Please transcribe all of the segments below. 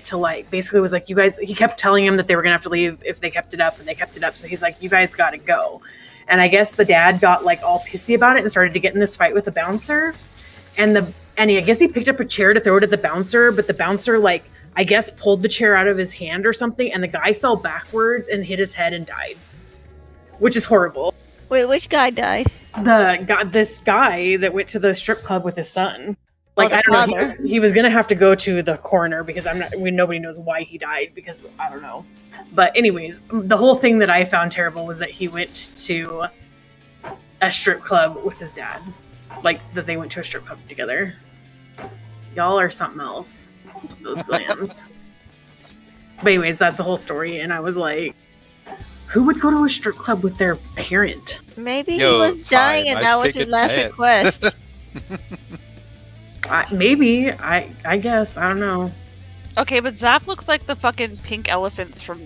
to like basically was like, you guys, he kept telling him that they were gonna have to leave if they kept it up, and they kept it up. So he's like, you guys gotta go. And I guess the dad got like all pissy about it and started to get in this fight with the bouncer. And I guess he picked up a chair to throw it at the bouncer, but the bouncer like I guess pulled the chair out of his hand or something, and the guy fell backwards and hit his head and died, which is horrible. Wait, which guy died? This guy that went to the strip club with his son. Like, I don't know. He was gonna have to go to the coroner because nobody knows why he died because I don't know. But anyways, the whole thing that I found terrible was that he went to a strip club with his dad. Like that they went to a strip club together. Y'all are something else. Those glands. But anyways, that's the whole story, and I was like, who would go to a strip club with their parent? Maybe he was dying and that was his last request. Maybe. I guess. I don't know. Okay, but Zap looks like the fucking pink elephants from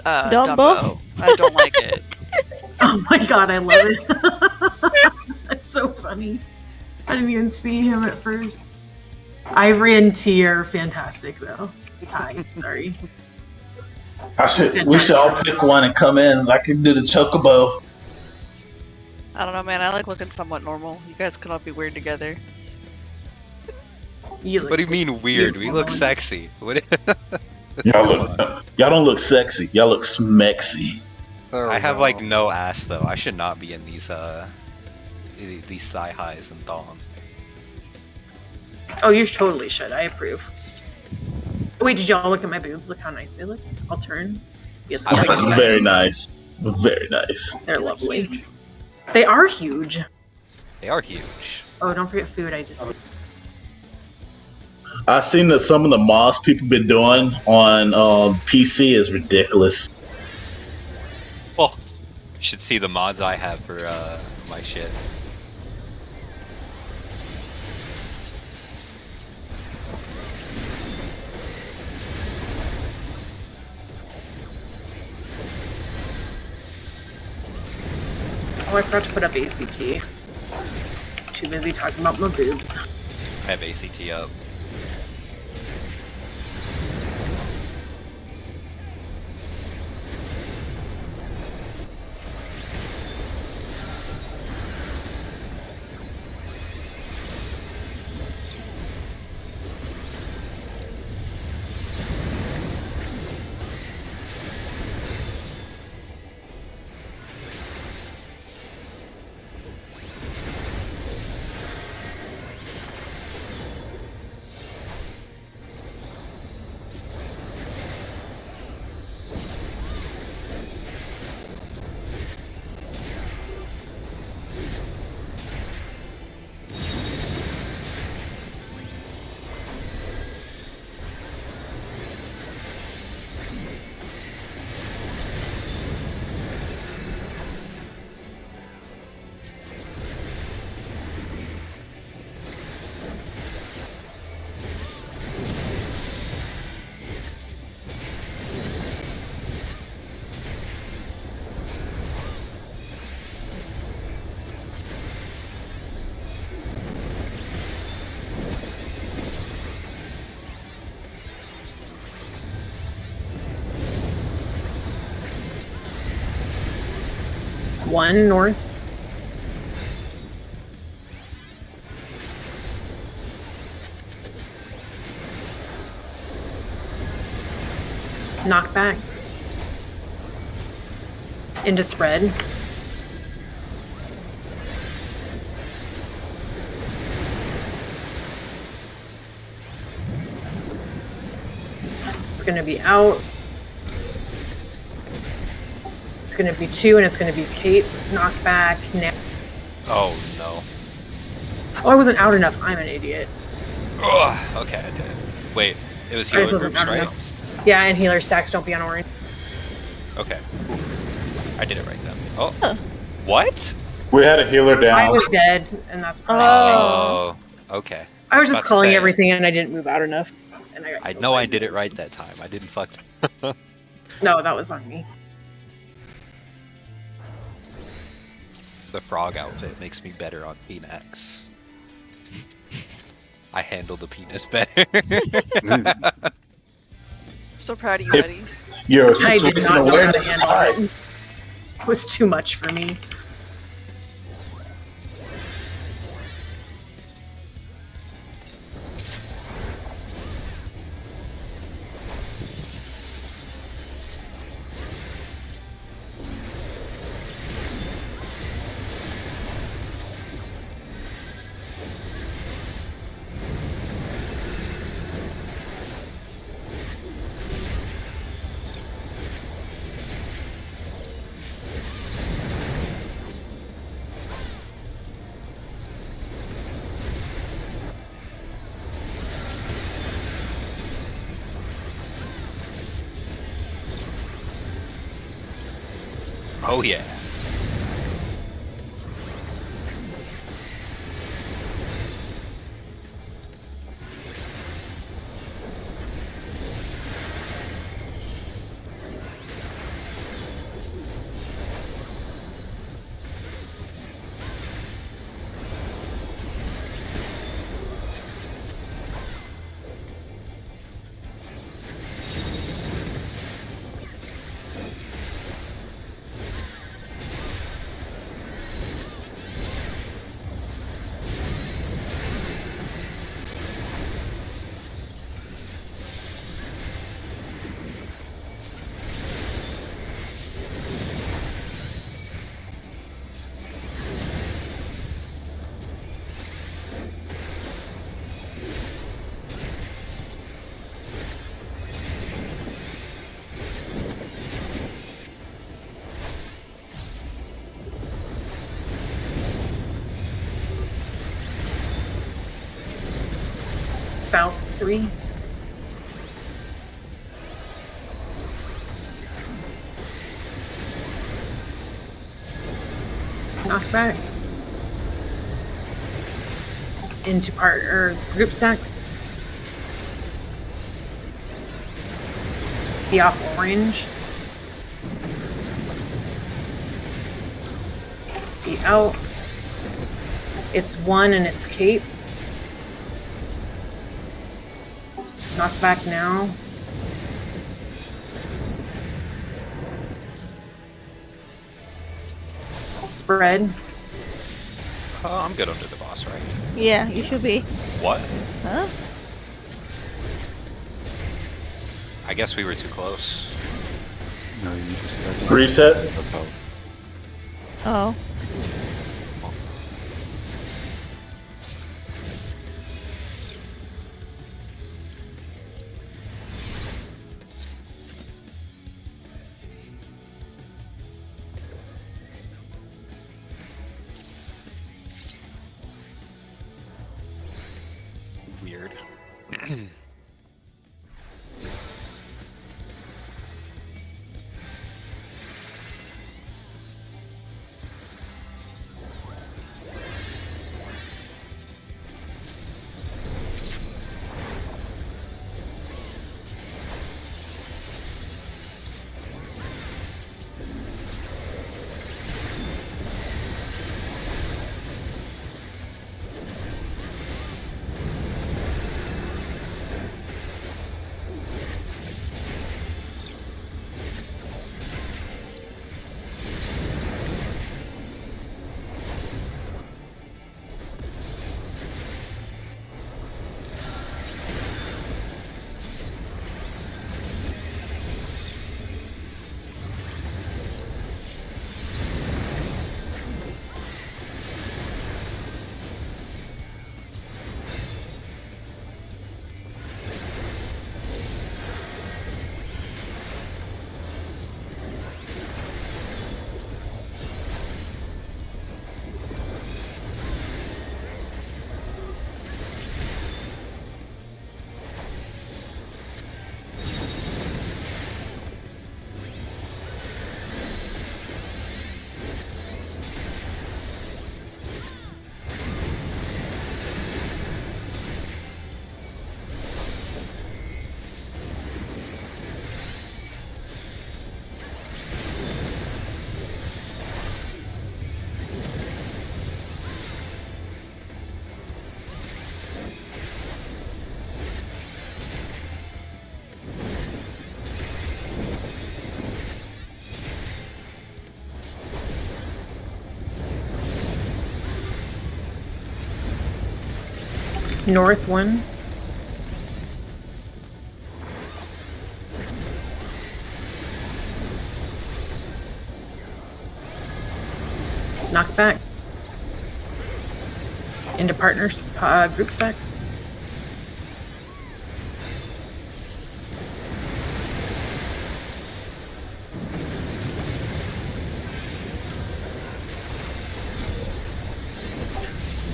Dumbo. I don't like it. Oh my god, I love it. That's so funny. I didn't even see him at first. Ivory and T are fantastic, though. Ty, sorry. We should all pick one and come in. I can do the chocobo. I don't know, man. I like looking somewhat normal. You guys cannot be weird together. What do you mean weird? We look sexy. What? Y'all don't look sexy. Y'all look smexy. I have like no ass though. I should not be in these thigh highs and thong. Oh, you totally should. I approve. Wait, did y'all look at my boobs? Look how nice they look. I'll turn. Very nice. Very nice. They're lovely. They are huge. They are huge. Oh, don't forget food. I've seen that some of the mods people been doing on PC is ridiculous. Oh, you should see the mods I have for my shit. Oh, I forgot to put up ACT. Too busy talking about my boobs. I have ACT up. One north. Knock back. Into spread. It's gonna be out. It's gonna be 2, and it's gonna be Kate. Knock back. Oh no. Oh, I wasn't out enough. I'm an idiot. Ugh, okay, I did it. Wait, it was healer groups, right? Enough. Yeah, and healer stacks don't be on orange. Okay. I did it right then. Oh. Huh. What? We had a healer down. I was dead, and that's probably Oh, okay. I was just calling everything, and I didn't move out enough. And I know I did it right that time. I didn't fuck. No, that was on me. The frog outfit makes me better on Phoenix. I handle the penis better. so proud of you, buddy. Your I did situational not know how awareness to is handle high. it. It was too much for me. Oh yeah. South 3. Knock back. Into group stacks. Be off orange. Be out. It's 1 and it's cape. Knock back now. Spread. I'm good under the boss, right? Yeah, you should be. What? Huh? I guess we were too close. No, you just got Reset. Oh. Weird. North 1. Knock back. Into partners, group stacks.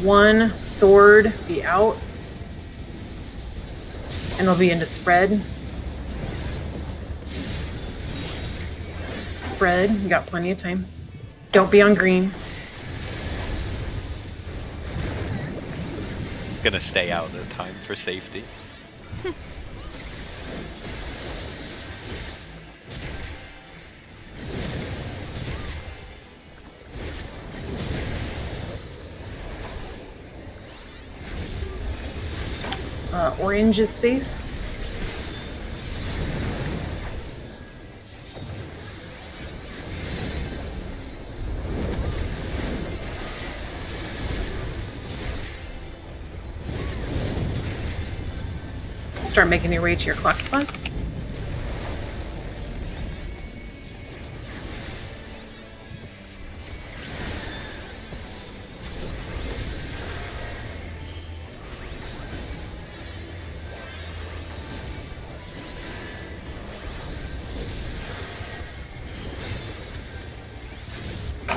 One sword be out. And they'll be into spread. Spread, you got plenty of time. Don't be on green. Gonna stay out of the time for safety. Orange is safe. Start making your way to your clock spots.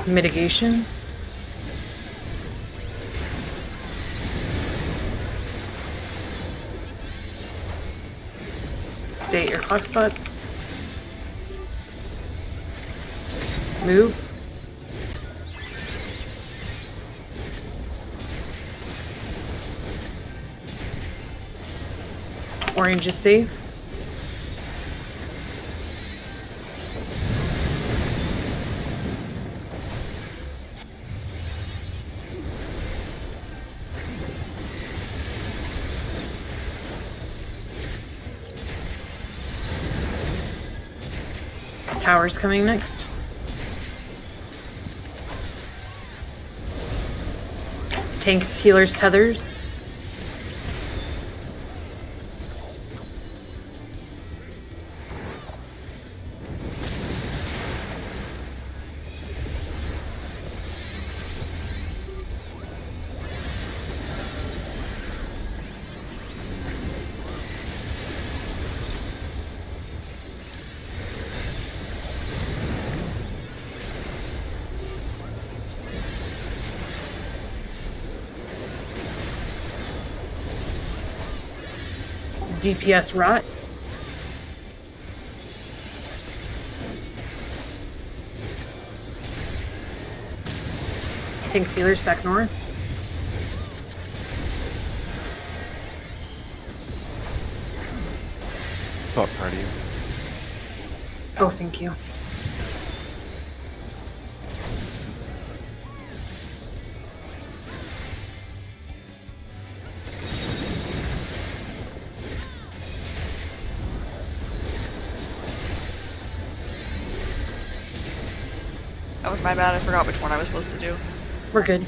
Mitigation. Stay at your clock spots. Move. Orange is safe. Tower's coming next. Tanks, healers, tethers. DPS rot. Tank Stealer stack north. Thought party. Oh, thank you. That was my bad, I forgot which one I was supposed to do. We're good.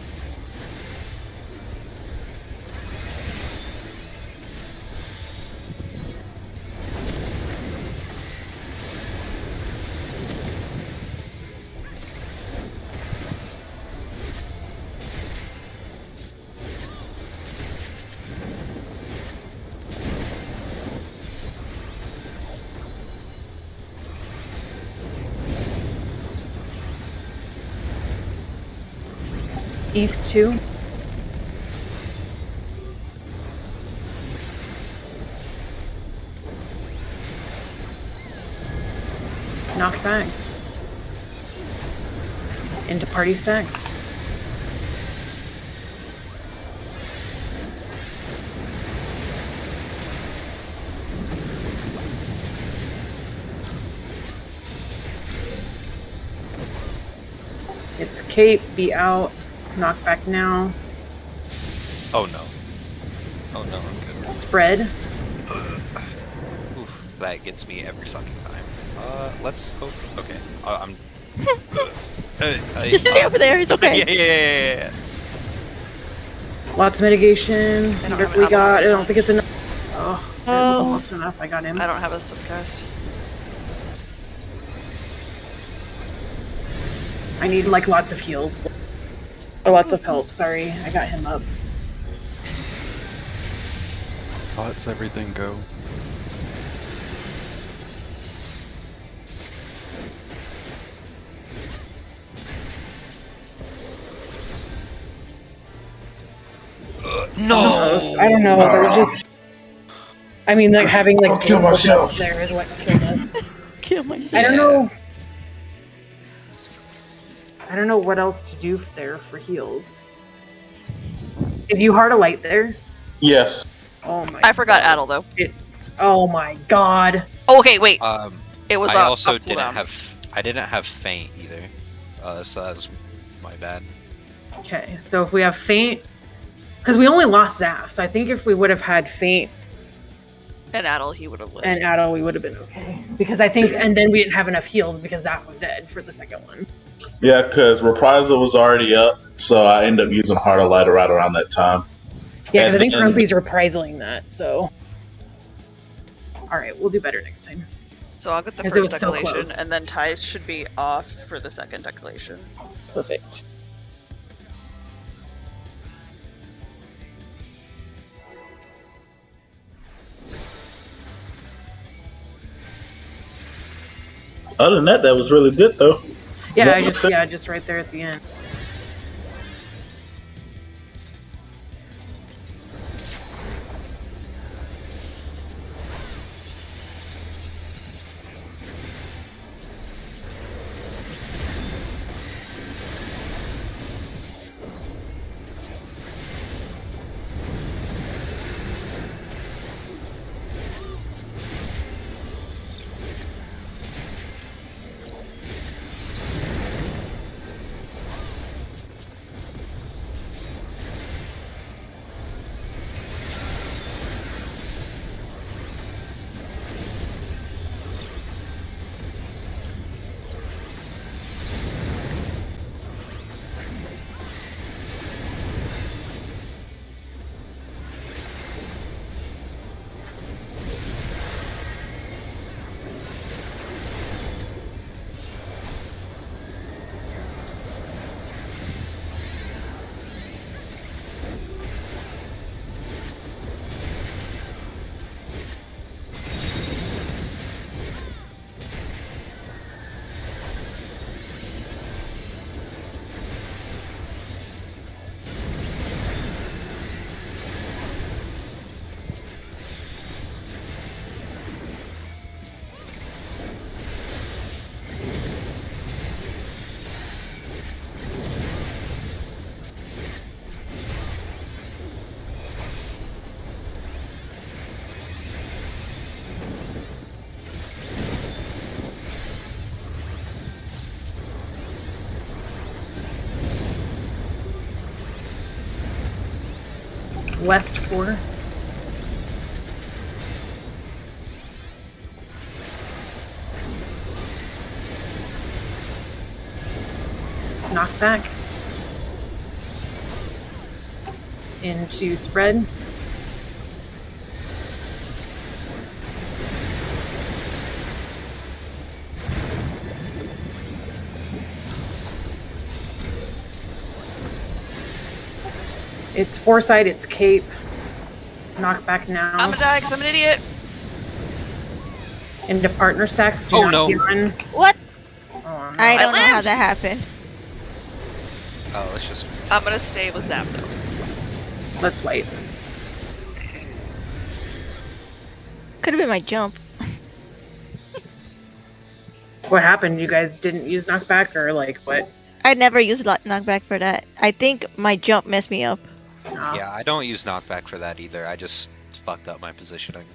East 2. Knock back. Into party stacks. It's Cape, be out. Knock back now. Oh no. Oh no, I'm good. Spread. Oof, that gets me every fucking time. Let's hope. Okay. I'm. Just sitting over there. He's okay. Yeah. Lots of mitigation. I don't Whatever have we an got. I apple don't think it's enough. Oh, it was almost enough. I got him. I don't have a subcast. I need like lots of heals. Or lots of help. Sorry, I got him up. Let's everything go. No! I don't know. There's just. I mean, like having like I'll kill myself. there is what killed us. Kill myself. I don't know. I don't know what else to do there for heals. Did you heart a light there? Yes. Oh my. I forgot God. Addle though. Oh my god. Okay, wait. It was. I also off didn't cooldown. have. I didn't have faint either, so that was my bad. Okay, so if we have faint, because we only lost Zaf, so I think if we would have had faint And Addle, he would have lived. and Addo, we would have been okay. Because I think, and then we didn't have enough heals because Zaf was dead for the second one. Yeah, because Reprisal was already up, so I ended up using Heart of Light right around that time. Yeah, because I think And- Grumpy's reprisaling that, so. Alright, we'll do better next time. So I'll get the 'Cause it first was so declaration, close. and then Ties should be off for the second declaration. Perfect. Other than that, that was really good, though. Yeah, What was it? just right there at the end. West 4. Knockback. Into spread. It's Foresight, it's Cape. Knockback now. I'm gonna die because I'm an idiot. Into partner stacks. Do Oh, not no. be on. What? Oh, no. I don't know how lived! that happened. Oh, let's just. I'm gonna stay with Zap though. Let's wait. Could have been my jump. What happened? You guys didn't use knockback or like what? I never used knockback for that. I think my jump messed me up. Oh. Yeah, I don't use knockback for that either. I just fucked up my positioning.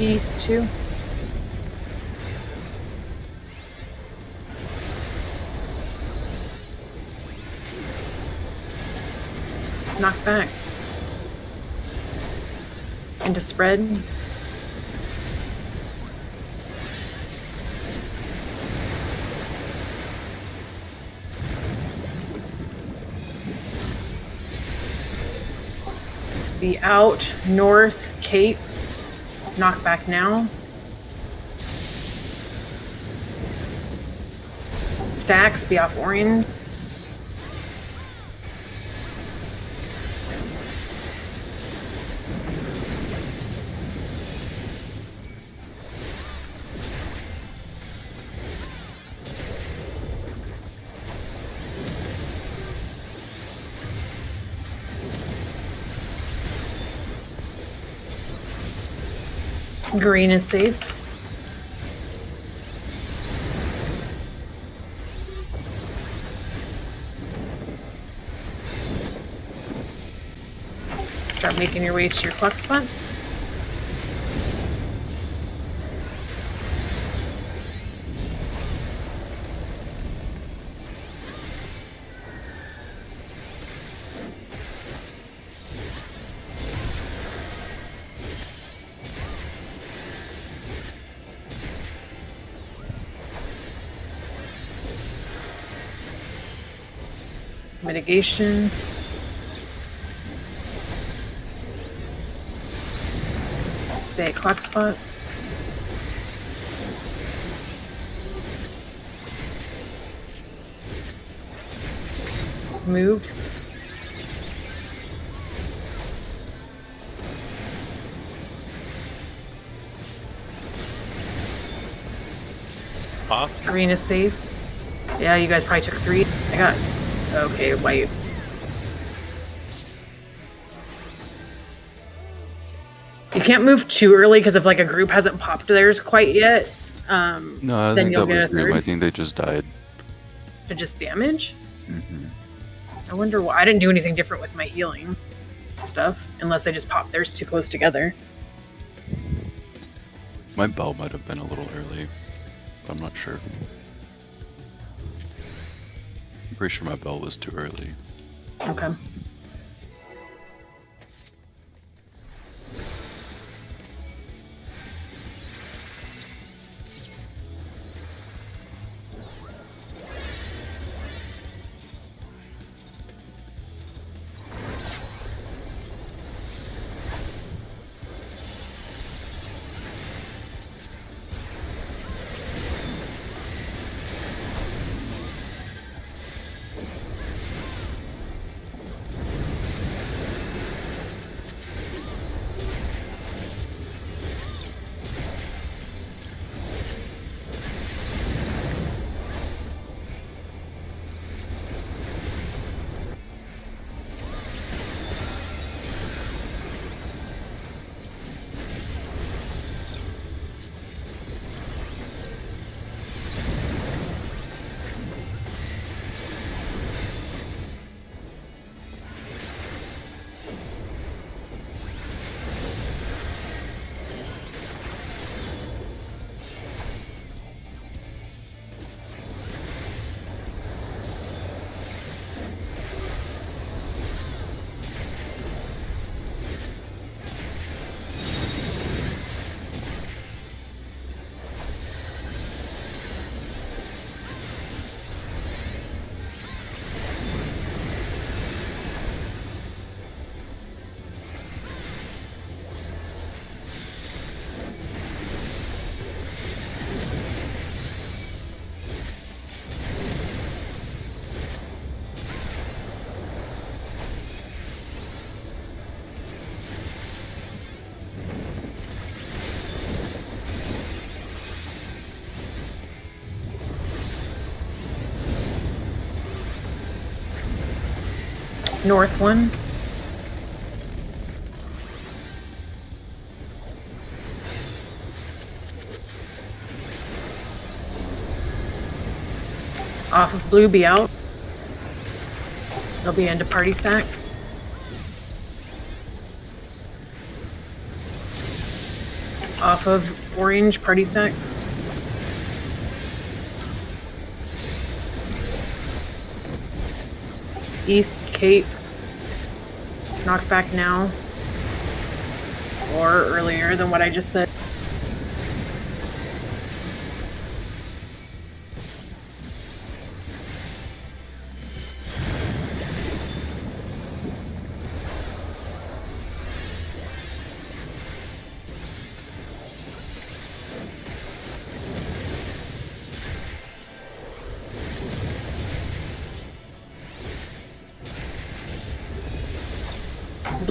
East 2. Knock back. Into spread. Be out, north, Cape. Knock back now. Stacks, be off orange. Green is safe. Start making your way to your clock spots. Mitigation. Stay at clock spot. Move. Huh? Green is safe. Yeah, you guys probably took 3. I got... Okay, white. You can't move too early because if like a group hasn't popped theirs quite yet, No, I then think you'll that get was a them. third. I think they just died. To just damage? Mm-hmm. I wonder why. I didn't do anything different with my healing stuff, unless I just popped theirs too close together. My bell might have been a little early. But I'm not sure. I'm pretty sure my bell was too early. Okay. North 1. Off of blue, be out. They'll be into party stacks. Off of orange party stack. East Cape. Knock back now. Or earlier than what I just said.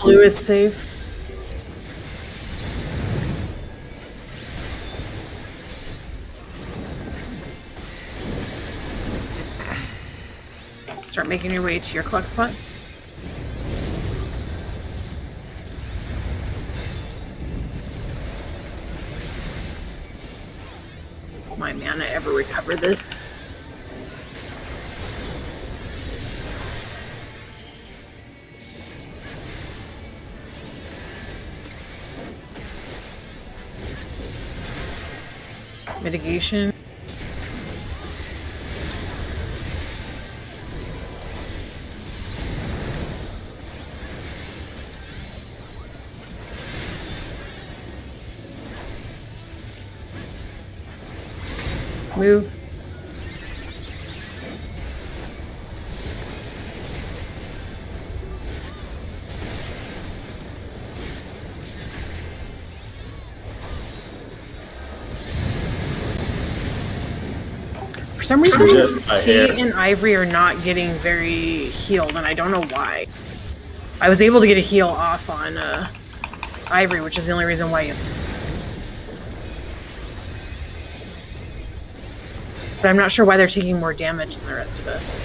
Blue is safe. Start making your way to your clock spot. My mana ever recover this? Mitigation. Move. For some reason, T and Ivory are not getting very healed, and I don't know why. I was able to get a heal off on Ivory, which is the only reason why. But I'm not sure why they're taking more damage than the rest of us.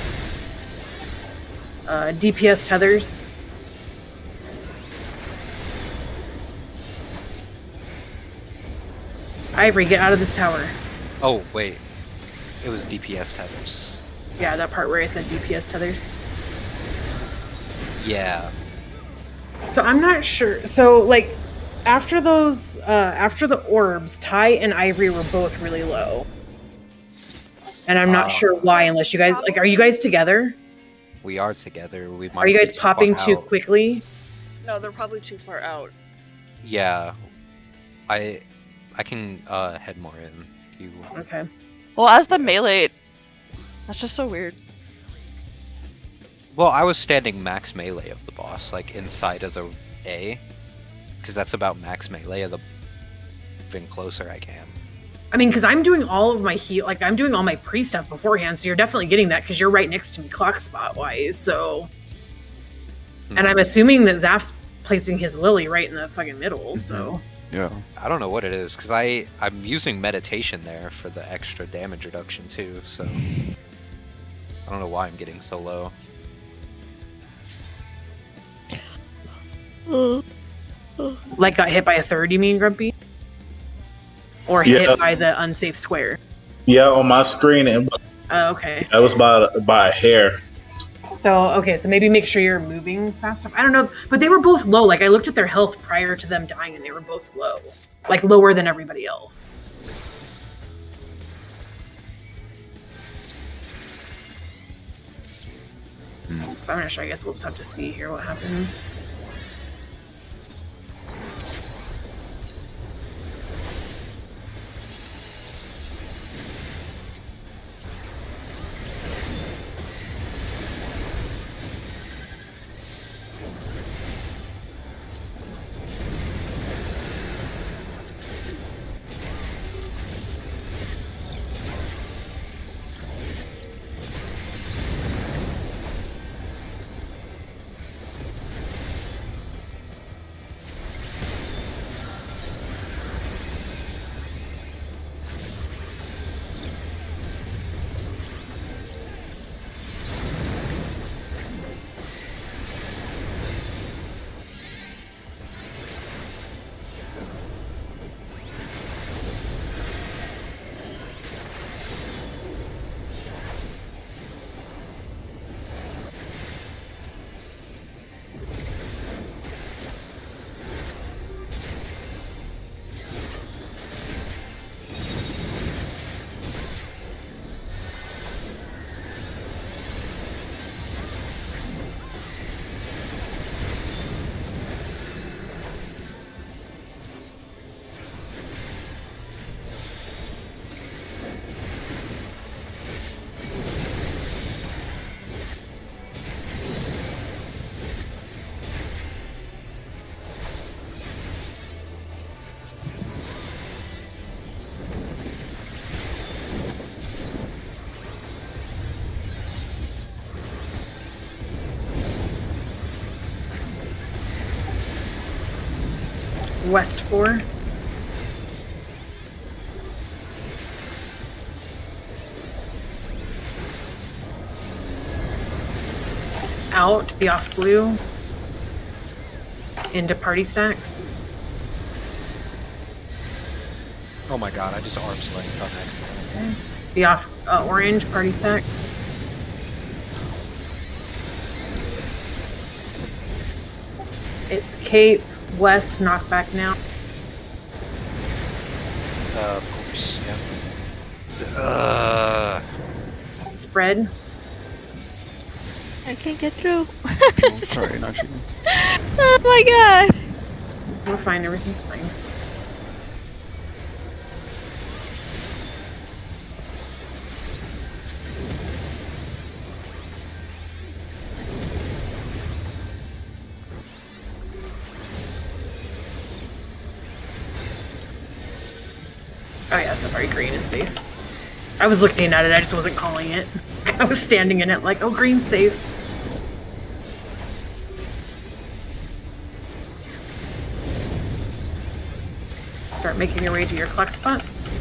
DPS tethers. Ivory, get out of this tower. Oh, wait. It was DPS tethers. Yeah, that part where I said DPS tethers. Yeah. So I'm not sure. So, like, after those, after the orbs, Ty and Ivory were both really low. And I'm not sure why, unless you guys, like, are you guys together? We are together. We might are you guys popping too quickly? No, they're probably too far out. Yeah. I can head more in. If you want. Okay. Well, as the melee, that's just so weird. Well, I was standing max melee of the boss, like inside of the A, because that's about max melee of the moving closer I can. I mean, because I'm doing all of my heal, like I'm doing all my pre-stuff beforehand, so you're definitely getting that because you're right next to me clock spot-wise, so... And I'm assuming that Zaf's placing his Lily right in the fucking middle, so... Yeah. I don't know what it is, because I'm using meditation there for the extra damage reduction too, so... I don't know why I'm getting so low. Like got hit by a third, you mean, Grumpy? Or hit by the unsafe square? Yeah, on my screen. It was, okay. That was by a hair. So, okay, so maybe make sure you're moving fast enough. I don't know, but they were both low. Like, I looked at their health prior to them dying, and they were both low. Like, lower than everybody else. So I'm not sure. I guess we'll just have to see here what happens. West 4. Out, be off blue. Into party stacks. Oh my god, I just arm slinged on accident. Okay. Be off orange, party stack. It's Cape, West, knockback now. Of course, yeah. Spread. I can't get through. Oh, sorry, not you. Oh my god. We're fine, everything's fine. Oh yeah, Safari green is safe. I was looking at it, I just wasn't calling it. I was standing in it like, oh, green's safe. Start making your way to your clock spots.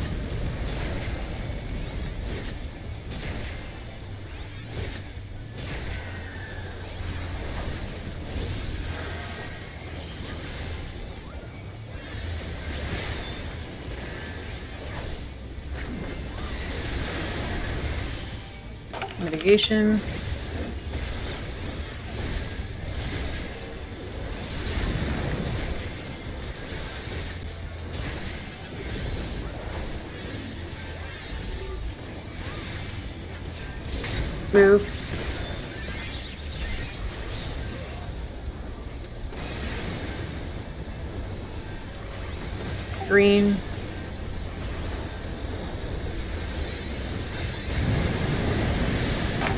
Mitigation. Move. Green.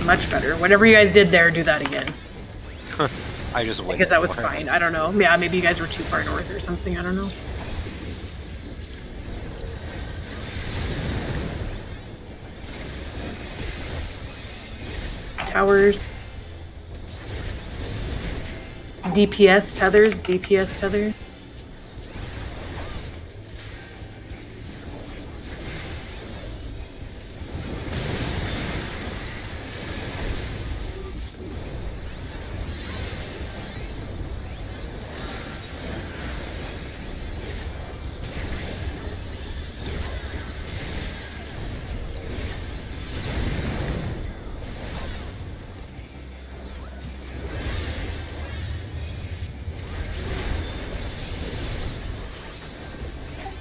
Much better. Whatever you guys did there, do that again. I just waited. Because that was fine. I don't know. Yeah, maybe you guys were too far north or something. I don't know. Towers. DPS tethers. DPS tether.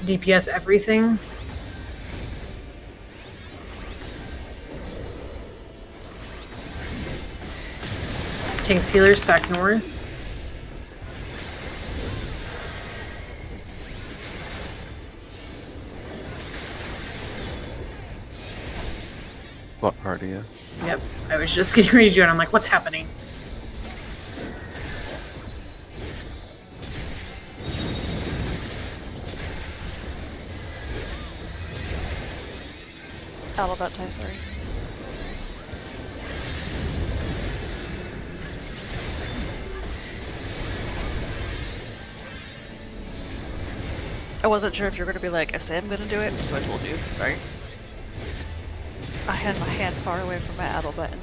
DPS everything. Tanks healers stack north. What party? Yeah. Yep. I was just getting ready to do it. I'm like, what's happening? Out of that tie, sorry. I wasn't sure if you were gonna be like, I say I'm gonna do it, so I told you, right? I had my hand far away from my addle button.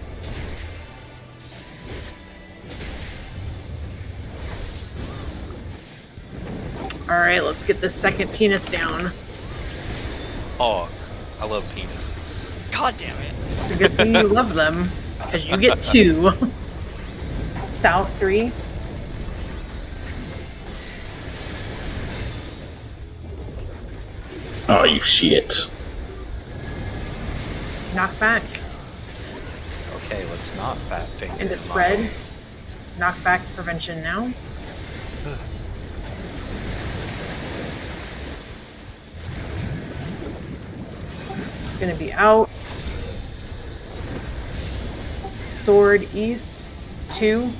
Alright, let's get this second penis down. Oh, I love penises. God damn it. It's a good thing you love them, because you get 2. South 3. Oh, you shit. Knockback. Okay, let's not fat finger. Into spread. Knockback prevention now. It's gonna be out. Sword east. 2.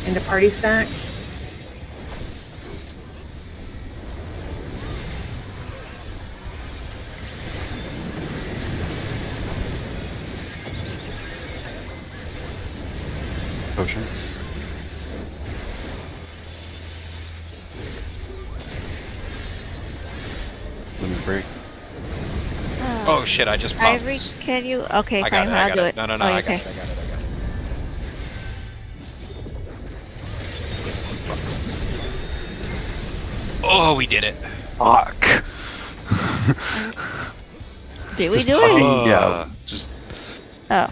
Into party stack. Potions. shit, I just popped. Ivory, can you? Okay, I fine, got I'll do it. it. No, Oh, I okay. got it. Oh, we did it. Fuck. Did we Just do it? talking, yeah. Just Oh.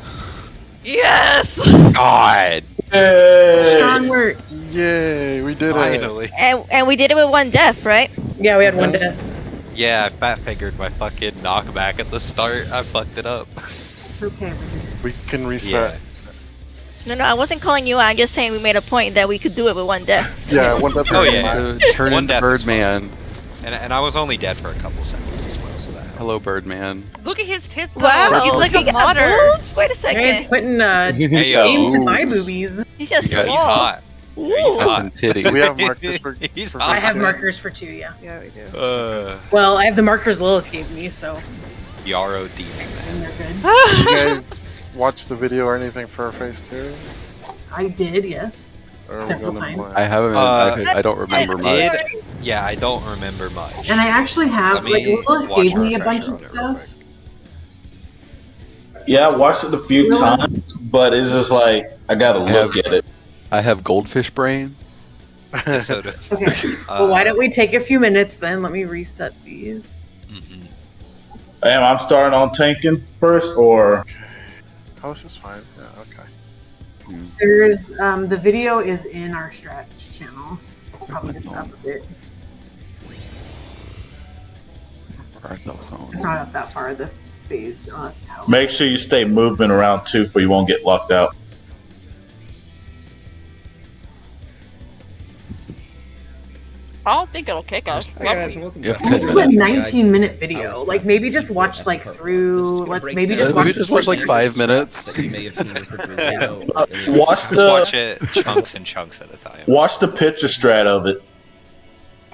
Yes! God. Yay! Strong work. Yay, we did it. Finally. And we did it with one death, right? Yeah, we had one Yes. death. Yeah, I fat fingered my fucking knockback at the start. I fucked it up. It's okay. We can reset. No, I wasn't calling you out. I'm just saying we made a point that we could do it with one death. Yeah, one death Oh, yeah. to turn One into death is Birdman. And I was only dead for a couple seconds as well, so that helped. Hello, Birdman. Look at his tits, though. Wow, He's like he a got modder. boobs? Wait a You guys second. putting Hey, yo. aim to my Boobs. boobies. He's just Yeah, he's small. hot. He's hot. Fucking titty. We have markers for. He's for hot. I have two. markers for 2, yeah. Yeah, we do. Well, I have the markers Lilith gave me, so Yarrow D. I assume they're good. You guys watch the video or anything for phase 2? I did, yes. Or are we Several gonna times. play? I haven't. I don't remember I much. did. Yeah, I don't remember much. And I actually have, Let me like, Lilith watch gave a me a refresher bunch of on it real stuff. Yeah, I watched it a few times, but it's just like I gotta look at it. I have goldfish brain. So to- Okay, well, why don't we take a few minutes then? Let me reset these. Mhm. And I'm starting on tanking first, or House is fine. Yeah, okay. There's, the video is in our strats channel. It's probably just up a bit. It's not up that far, the phase. Oh, that's how. make sure you stay moving around too, for you won't get locked out. I don't think it'll kick us. Hi guys, and welcome Yeah, to This is a 10 19-minute video. Like, maybe just watch, like, through. Let's maybe just Maybe watch. just watch like 5 minutes. that you may have seen referred to as Yeah. Lego. Watch Just the watch it chunks and chunks at a time. watch the picture strat of it.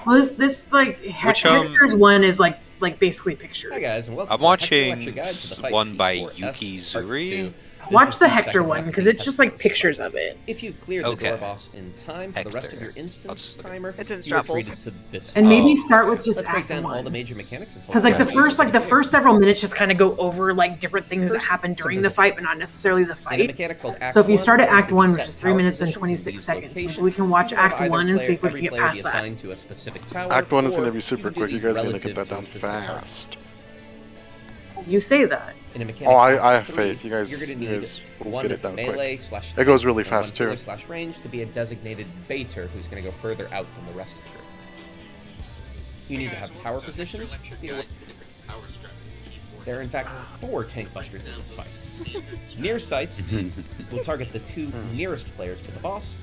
Well, this like Which, Hector's one is like basically pictures. Hi guys, and welcome I'm to watching Hector Lecture Guide to the Fight one by P4S Yuki Part Zuri. 2. Watch This is the the Hector second one half because of it's the just test like pictures of it. If you've cleared Okay. the door boss in time for the rest of Hector. your instance I'll timer, It's in you are Strat treated to this. And maybe Oh. start with just Let's break act down all the one. major mechanics and Because like the pull-outs. first several minutes just kind of go over like different things that First, happen some during the physics. fight, but not necessarily the In a fight. mechanic called Act So if you 1, start at there's Act the 1, which set is 3 tower minutes and positions in 26 these seconds, locations. we can watch You have Act either 1 and see player- if we every can get player be past that. assigned to a specific tower, Act 1 is or gonna be you super can do quick. You these guys are gonna relative get that to a done specific tower. fast. You say that. In a mechanic Oh, I Act have 3, faith. You guys, you're gonna you need guys will one get it done melee quick. / It goes really and one fast, too. healer / range to be a designated baiter who's going to go further out than the rest of the group. You need to have tower positions. There are in fact 4 tank busters in this fight. Near sight will target the 2 nearest players to the boss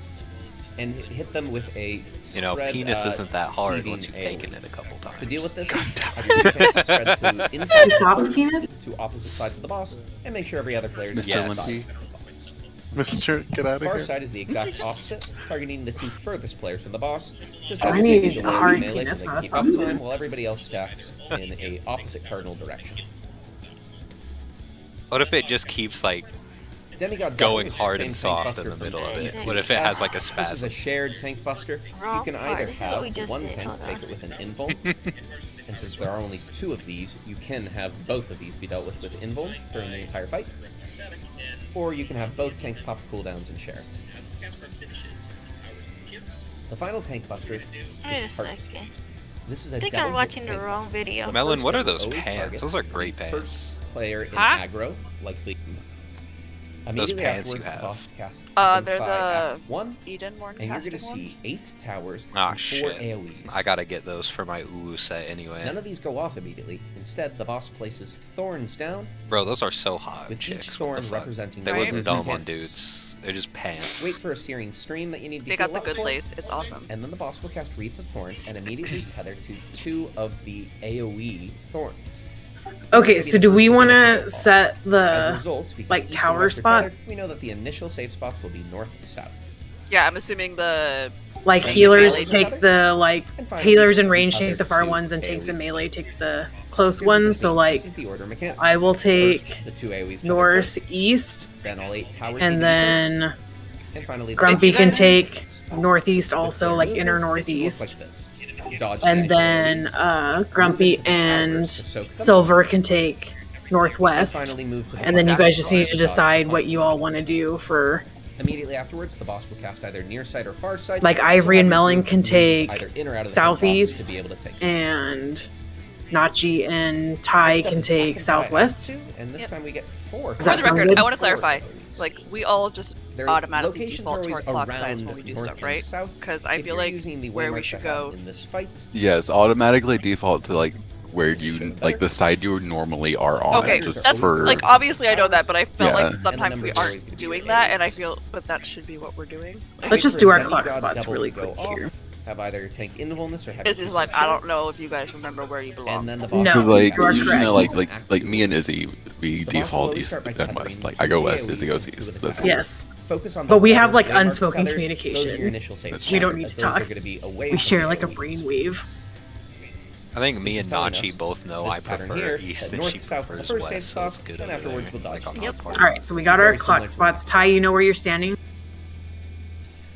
and hit them with a You know, spread, penis isn't that hard cleaving once you've AoE. taken it a couple times. To deal with this, have your tanks spread to inside Soft the penis? to opposite sides of the boss, and make sure every other player is Mr. inside Limpy. the boss. Mister, get out of Far here. side is the exact opposite, targeting the 2 furthest players from the boss. Just I have your need tanks a delay hard melee penis, so they not a keep off soft time penis. while everybody else stacks in a opposite cardinal direction. What if it just keeps like Demigod going Devil is the hard same and tank soft buster in the from middle of it? T2S. What if it has like a This is a spasm? shared tank buster. You Wrong can part. either This is what we have just one did. tank Hold take on. it with an invuln, and since there are only 2 of these, you can have both of these be dealt with invuln during the entire fight. Or you can have both tanks pop cooldowns and share it. The final tank buster is Wait a Hearts. second. This is a I think double I'm watching hit the tank wrong buster. video. The Melon, first what are hit those always pants? targets Those are the great first pants. player in Huh? aggro, likely. Those Immediately pants afterwards, you the have. boss cast They're Identify the Act 1, Edenborn and you're going to casting see ones? 8 towers Ah, and 4 shit. AoEs. I gotta get those for my Uwu set anyway. None of these go off immediately. Instead, the boss places thorns down, Bro, those are so hot. with chicks. each What the thorn fuck? representing They one look of those dumb on mechanics. dudes. They're just pants. Wait for a searing stream that you need to They got heal the up good for, lace. It's awesome. and then the boss will cast Wreath of Thorns and immediately tether to 2 of the AoE thorns. Okay, so do we want to set As a the result, because like, east and tower west are spot? tethered, we know that the initial safe spots will be north and south. Yeah, I'm assuming the like Tank healers melee take together? the like And finally, healers in the range other take the far 2 ones and tanks in AoEs. melee take the close Here's what ones. this So means. like This is the order of mechanics. I will First, take the 2 AoEs tether first, northeast, then all 8 towers need and to be then saved, and finally the Grumpy boss can is take saved. northeast With also, their like movements, inner it should look northeast, like this. Dodge and the then AoEs, Grumpy move into the towers and to soak them, Silver can take northwest. Finally move to the And then you west. guys just need to Dodge decide the what fun. you all want to do for. Immediately afterwards, the boss will cast either near side or far side. Like So Ivory and have Melon you can move take either in or out of the pin box southeast, to be able to take this. and Nachi and Tai Next up can is take back in southwest. Act 2, and this Yep. time we get 4. Does For that the sound record, good? I want to Four clarify. abilities. Like, we all just Their automatically locations default are to our always clock sides around when we do north stuff, and right? south. Because I If feel you're like using the where we waymarks should I have go. in this fight, Yes, automatically default to like where you like the side you normally are on. Okay, just that's for like obviously I know that, but I felt Yeah. like sometimes we numbers are always aren't gonna be doing your that, and I aids. feel, but that should be what we're doing. Let's wait just for do our Demigod clock spots Double really to go quick off, here. Have either tank invulness or have This your is tank like I don't shields, know if you guys remember where you belong. And then the No, boss because will like you are usually correct. like me and Izzy we The boss will default always east start by and tethering west. Like two I go west, AoEs Izzy goes into east. the That's tower. Yes. Focus on But the we letter have, like, waymarks unspoken tethered. Those are communication. your initial save That's spots, We don't true. need as to those talk. are gonna be away We from share the like a AoEs. brainwave. I think me This is and telling Nachi us both know this I pattern prefer here, east that and north, she south for the prefers first save west, so it's spots, good and over afterwards there, we'll dodge like on Yep. those parts. All right, so we This got is our very clock similar to spots. Tai, you know where you're standing?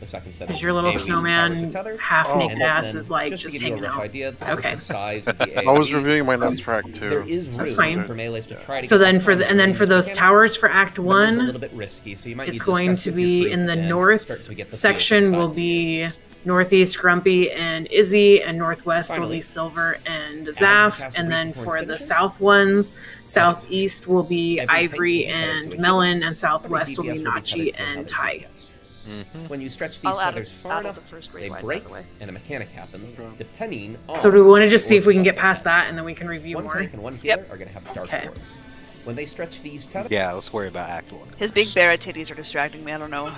The second set Because of your little AoEs and towers snowman for tether. half Oh. naked And ass then, is like just to just give you a hanging rough out. idea, this Okay. is the size of the I was AoEs. reviewing my notes for Act 2. There is room That's fine. for melees to try to So get then up for on the and then range for those mechanic, towers for Act but it is a 1, little bit risky, so you might it's need to going discuss to with your be group in the and north start to get the feel for the section size will of the be AoEs. northeast Grumpy and Izzy, and northwest will Finally, be Silver and the Zaf, cast and of then Reaper for Horns the finishes, south ones, southeast will be every tank Ivory will be tethered to a and healer, Melon, and every southwest will be DPS will be tethered Nachi to and another Tai. DPS. Mm-hmm. When you stretch these I'll add tethers far the enough, first they grade line, by break the way. and a mechanic happens, Okay. depending on. So do we want to just the see if we can orb get of past battle. that, and then we can review One more? tank and one healer Yep. are going to have dark Okay. orbs. When they stretch these tethers, Yeah, let's worry about Act 1. His big bear titties are distracting me. I don't know,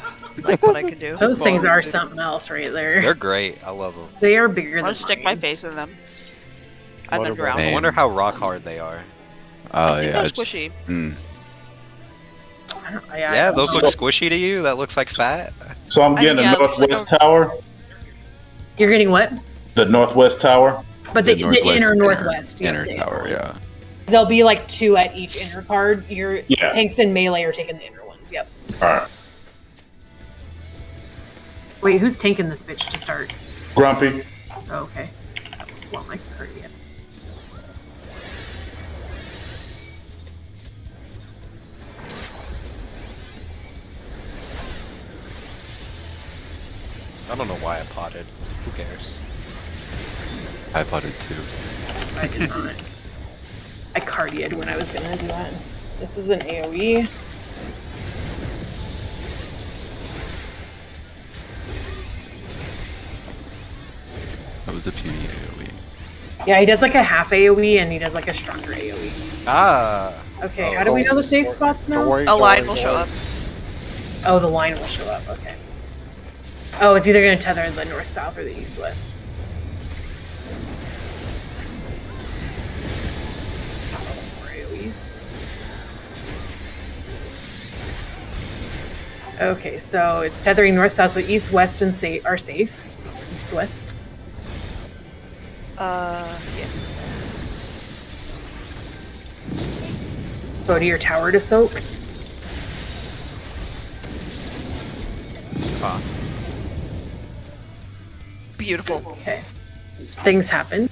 like what I can do. Those things Well, are something else right there. They're great. I love them. They are bigger I than want to stick my mine. face in them, and then What drown. about- I Man. wonder how rock hard they are. I think yeah, they're it's- squishy. I Yeah, don't those know. look squishy to you. That looks like fat. So I'm I getting mean, the yeah, it looks like northwest tower. You're getting what? The northwest tower. But the inner northwest. yeah, inner the tower, yeah. There'll be like 2 at each inner card. Your Yeah. tanks in melee are taking the inner ones. Yep. All right. Wait, who's tanking this bitch to start? Grumpy. Oh, okay. That will swap my card again. I don't know why I potted. Who cares? I potted too. I did not. I cardied when I was gonna do that. This is an AoE. That was a puny AoE. Yeah, he does like a half AoE and he does like a stronger AoE. Ah. Okay, how do we know the safe spots Don't now? worry, A don't line worry, will don't show worry. up. Oh, the line will show up. Okay. Oh, it's either gonna tether the north-south or the east-west. More AoEs. Okay, so it's tethering north-south, so east, west, and are safe. East, west. Yeah. Go to your tower to soak. Ah. Beautiful. Okay. Things happen.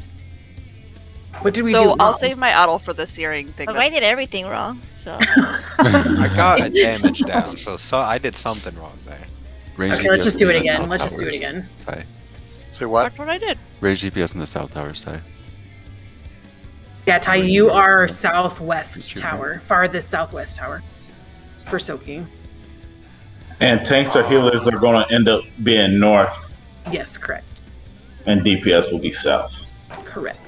What did we do? So I'll wrong? save my idle for the searing thing. But I did everything wrong, so. I got a damage down, so I did something wrong there. Range Okay, let's DPS just do in it the again. south Let's just do it towers. again. Ty. Say what? That's what I did. Range DPS in the south towers, Ty. Yeah, Ty, you are southwest It's your tower, farthest southwest tower for soaking. And tanks or healers are going to end up being north, Yes, correct. and DPS will be south. Correct.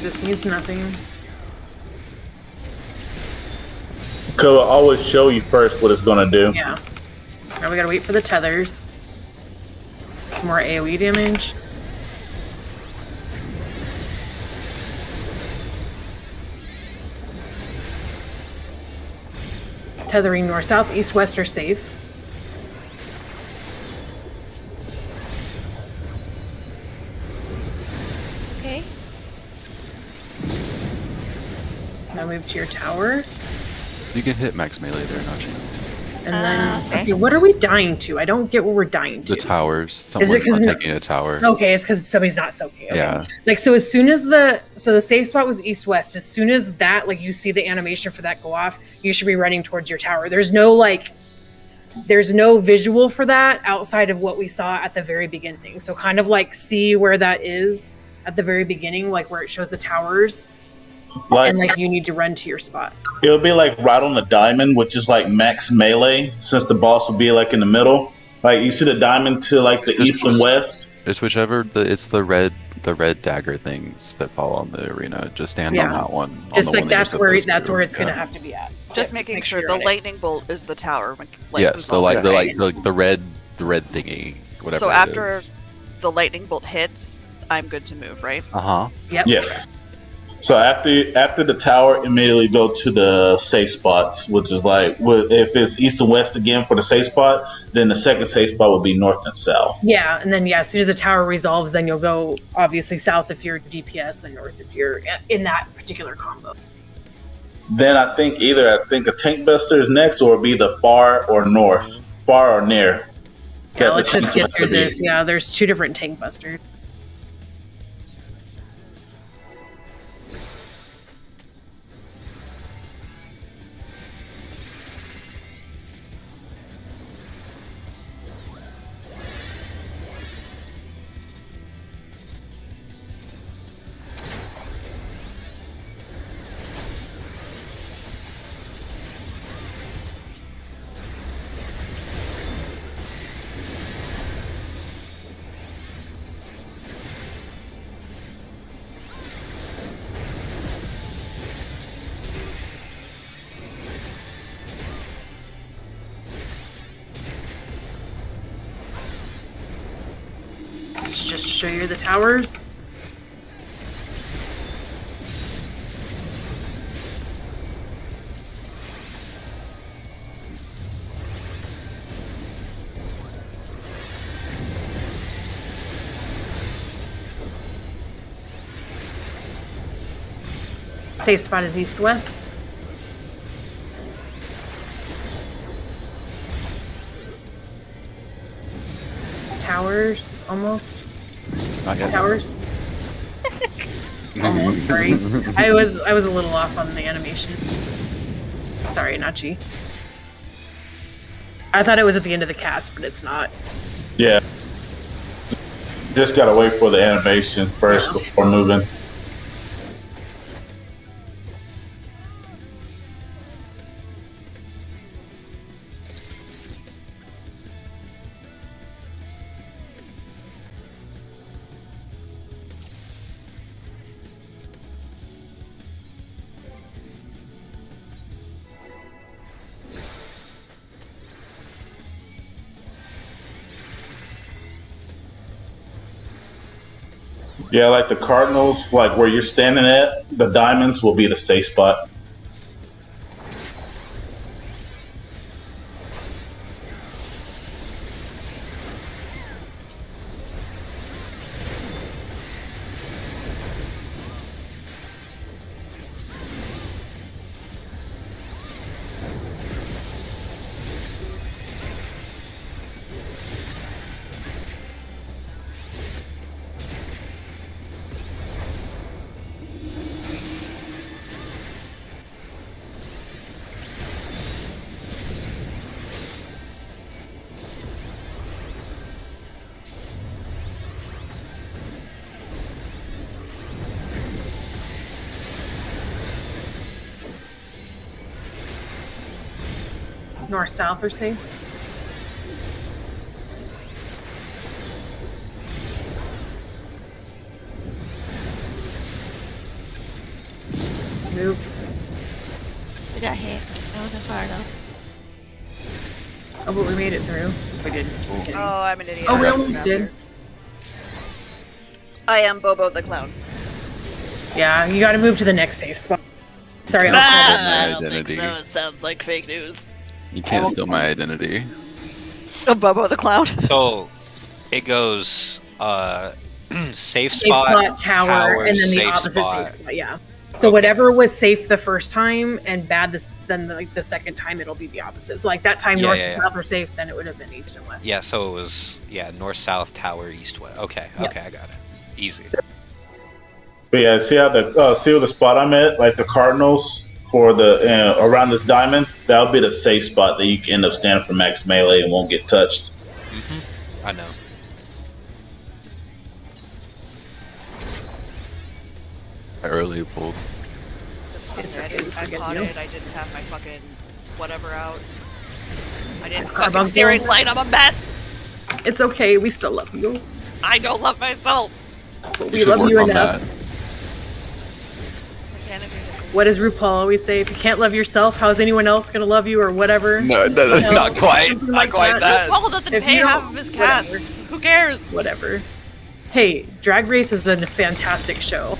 This means nothing. Could always show you first what it's going to do. Yeah. Now we gotta wait for the tethers. Some more AoE damage. Tethering north, south, east, west are safe. Okay. Now move to your tower. You can hit max melee there, Nachi. And then, okay. okay, what are we dying to? I don't get what we're dying to. The towers. Is it Someone's 'cause not taking a tower. Okay, it's because somebody's not soaking. Okay. Yeah. Like, so as soon as the safe spot was east-west, as soon as that, like, you see the animation for that go off, you should be running towards your tower. There's no visual for that outside of what we saw at the very beginning. So kind of like see where that is at the very beginning, like where it shows the towers. Like, And like you need to run to your spot. it'll be like right on the diamond, which is like max melee, since the boss will be like in the middle. Like you see the diamond to like the east and west. It's whichever it's the red dagger things that fall on the arena. Just stand on that one. Just on the like one that that's you're where supposed to. it's gonna Yeah. have to be at. Just Yeah, making make sure you're the on it. lightning bolt is the tower. Like, Yes, the resolve. the red thingy, whatever. So it after is. the lightning bolt hits, I'm good to move, right? Yep. Yes. So after the tower, immediately go to the safe spots, which is like if it's east and west again for the safe spot, then the second safe spot will be north and south. Yeah, and then as soon as the tower resolves, then you'll go obviously south if you're DPS and north if you're in that particular combo. Then I think a tank buster is next, or it'll be the far or near. Yeah, that let's the just tanks get through have to be. this. Yeah, there's 2 different tank busters. Let's just show you the towers. Safe spot is east-west. Towers, almost. Not yet. Towers. Almost, sorry. I was a little off on the animation. Sorry, Nachi. I thought it was at the end of the cast, but it's not. Yeah. Just gotta wait for the animation first before moving. Yeah, like the Cardinals, like where you're standing at, the diamonds will be the safe spot. North, south, or safe? Move. We got hit. That wasn't far enough. Oh, but we made it through. We didn't. Just kidding. Oh, I'm an idiot. Oh, we I almost did. I am Bobo the Clown. Yeah, you got to move to the next safe spot. Sorry, Can't I'll steal call my I don't think identity. so. It sounds like fake news. You can't steal my identity. Oh, Bobo the Clown. So it goes safe safe spot, spot, tower, and then the safe opposite spot. safe spot. Yeah. So whatever was safe the first time and bad then like the second time it'll be the opposite. So like that time north and south were safe, then it would have been east and west. Yeah, so it was north, south, tower, east, west. Okay, Yep. okay, I got it. Easy. But yeah, see how the spot I'm at, like the Cardinals for the around this diamond, that'll be the safe spot that you can end up standing for max melee and won't get touched. I know. I early pulled. It's okay, we I forgive caught you. it. I didn't have my fucking whatever out. I didn't Carbuncle. fucking steering light. I'm a mess. It's okay. We still love you. I don't love myself. But You we should love work you on enough. that. I can't agree with What does RuPaul always say? If you can't love yourself, how's anyone else gonna love you or whatever? No, You know, not quite. something Not like quite that. Paul doesn't If pay you half don't- of his cast. whatever. Who cares? Whatever. Hey, Drag Race is a fantastic show.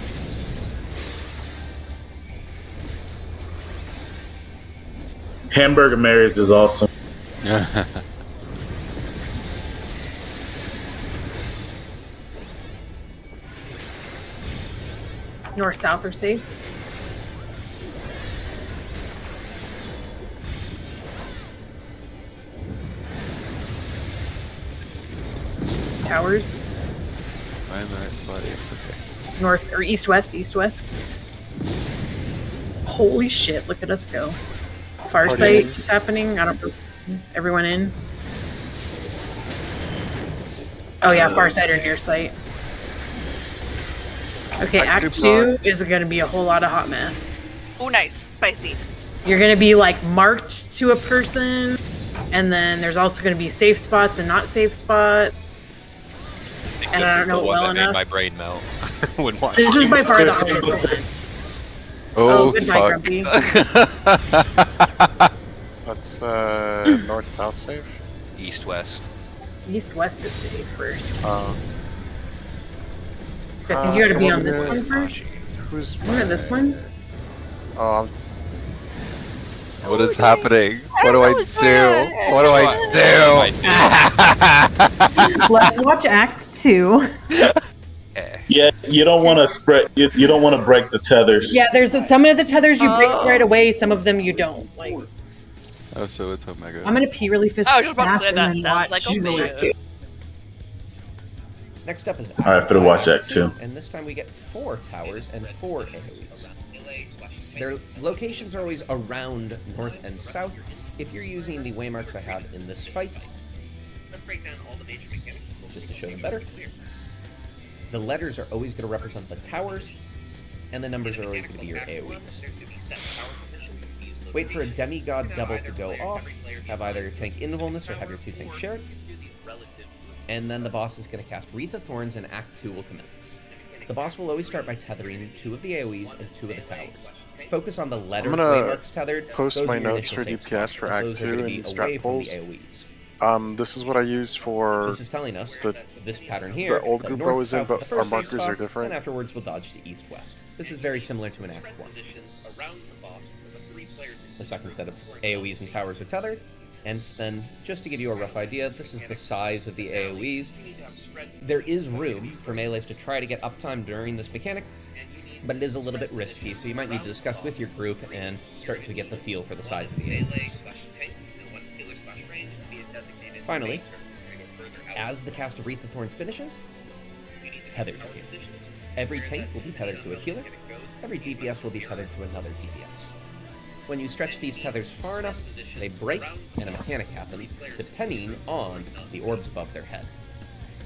Hamburger marriage is awesome. North, south are safe. Towers. I'm in the right spot. It's okay. North or east, west, east, west. Holy shit, look at us go. Farsight is happening. I don't know. Is everyone in? Oh yeah, Farsight or Nearsight. Okay, Act 2 is going to be a whole lot of hot mess. Oh, nice. Spicy. You're going to be like marked to a person, and then there's also going to be safe spots and not safe spots. And I This is don't know the one well that made enough. my brain melt when watching. This is by far the hardest. Oh, goodbye, fuck. Grumpy. That's north south safe. East, west. East west is safe first. Uh, I think you got to be on this yeah. one first. Who's Isn't it this one? Oh, What is happening? What do I do? What do I do? Let's watch Act 2. Yeah, you don't want to spread. You don't want to break the tethers. Yeah, there's some of the tethers you break right away, some of them you don't. Like, Oh, so it's Omega. I'm gonna pee really fast. I was just about to say and that then sounds watch like Omega. Act 2. Next up is All right, for the watch Act 2. and this time we get 4 towers and 4 AoEs. Their locations are always around north and south. If you're using the waymarks I have in this fight, just to show them better, the letters are always going to represent the towers, and the numbers are always going to be your AoEs. Wait for a demigod double to go off, have either your tank invulnus or have your 2 tanks share it, and then the boss is going to cast Wreath of Thorns and Act 2 will commence. The boss will always start by tethering 2 of the AoEs and 2 of the towers. Focus on the letter I'm gonna waymarks tethered. post those my are your notes initial for safe DPS spots, for as Act those are 2 gonna and be strat away from pulls. the AoEs. This is what I used for This is telling us the this pattern here. the old that group I north, was in, south, but the our first markers safe are spots, different. And afterwards, we'll dodge to east-west. This is very similar to an Act 1. The second set of AoEs and towers are tethered. And then, just to give you a rough idea, this is the size of the AoEs. There is room for melees to try to get uptime during this mechanic, but it is a little bit risky, so you might need to discuss with your group and start to get the feel for the size of the AoEs. Finally, as the cast of Wreath of Thorns finishes, tethers appear. Every tank will be tethered to a healer, every DPS will be tethered to another DPS. When you stretch these tethers far enough, they break, and a mechanic happens, depending on the orbs above their head.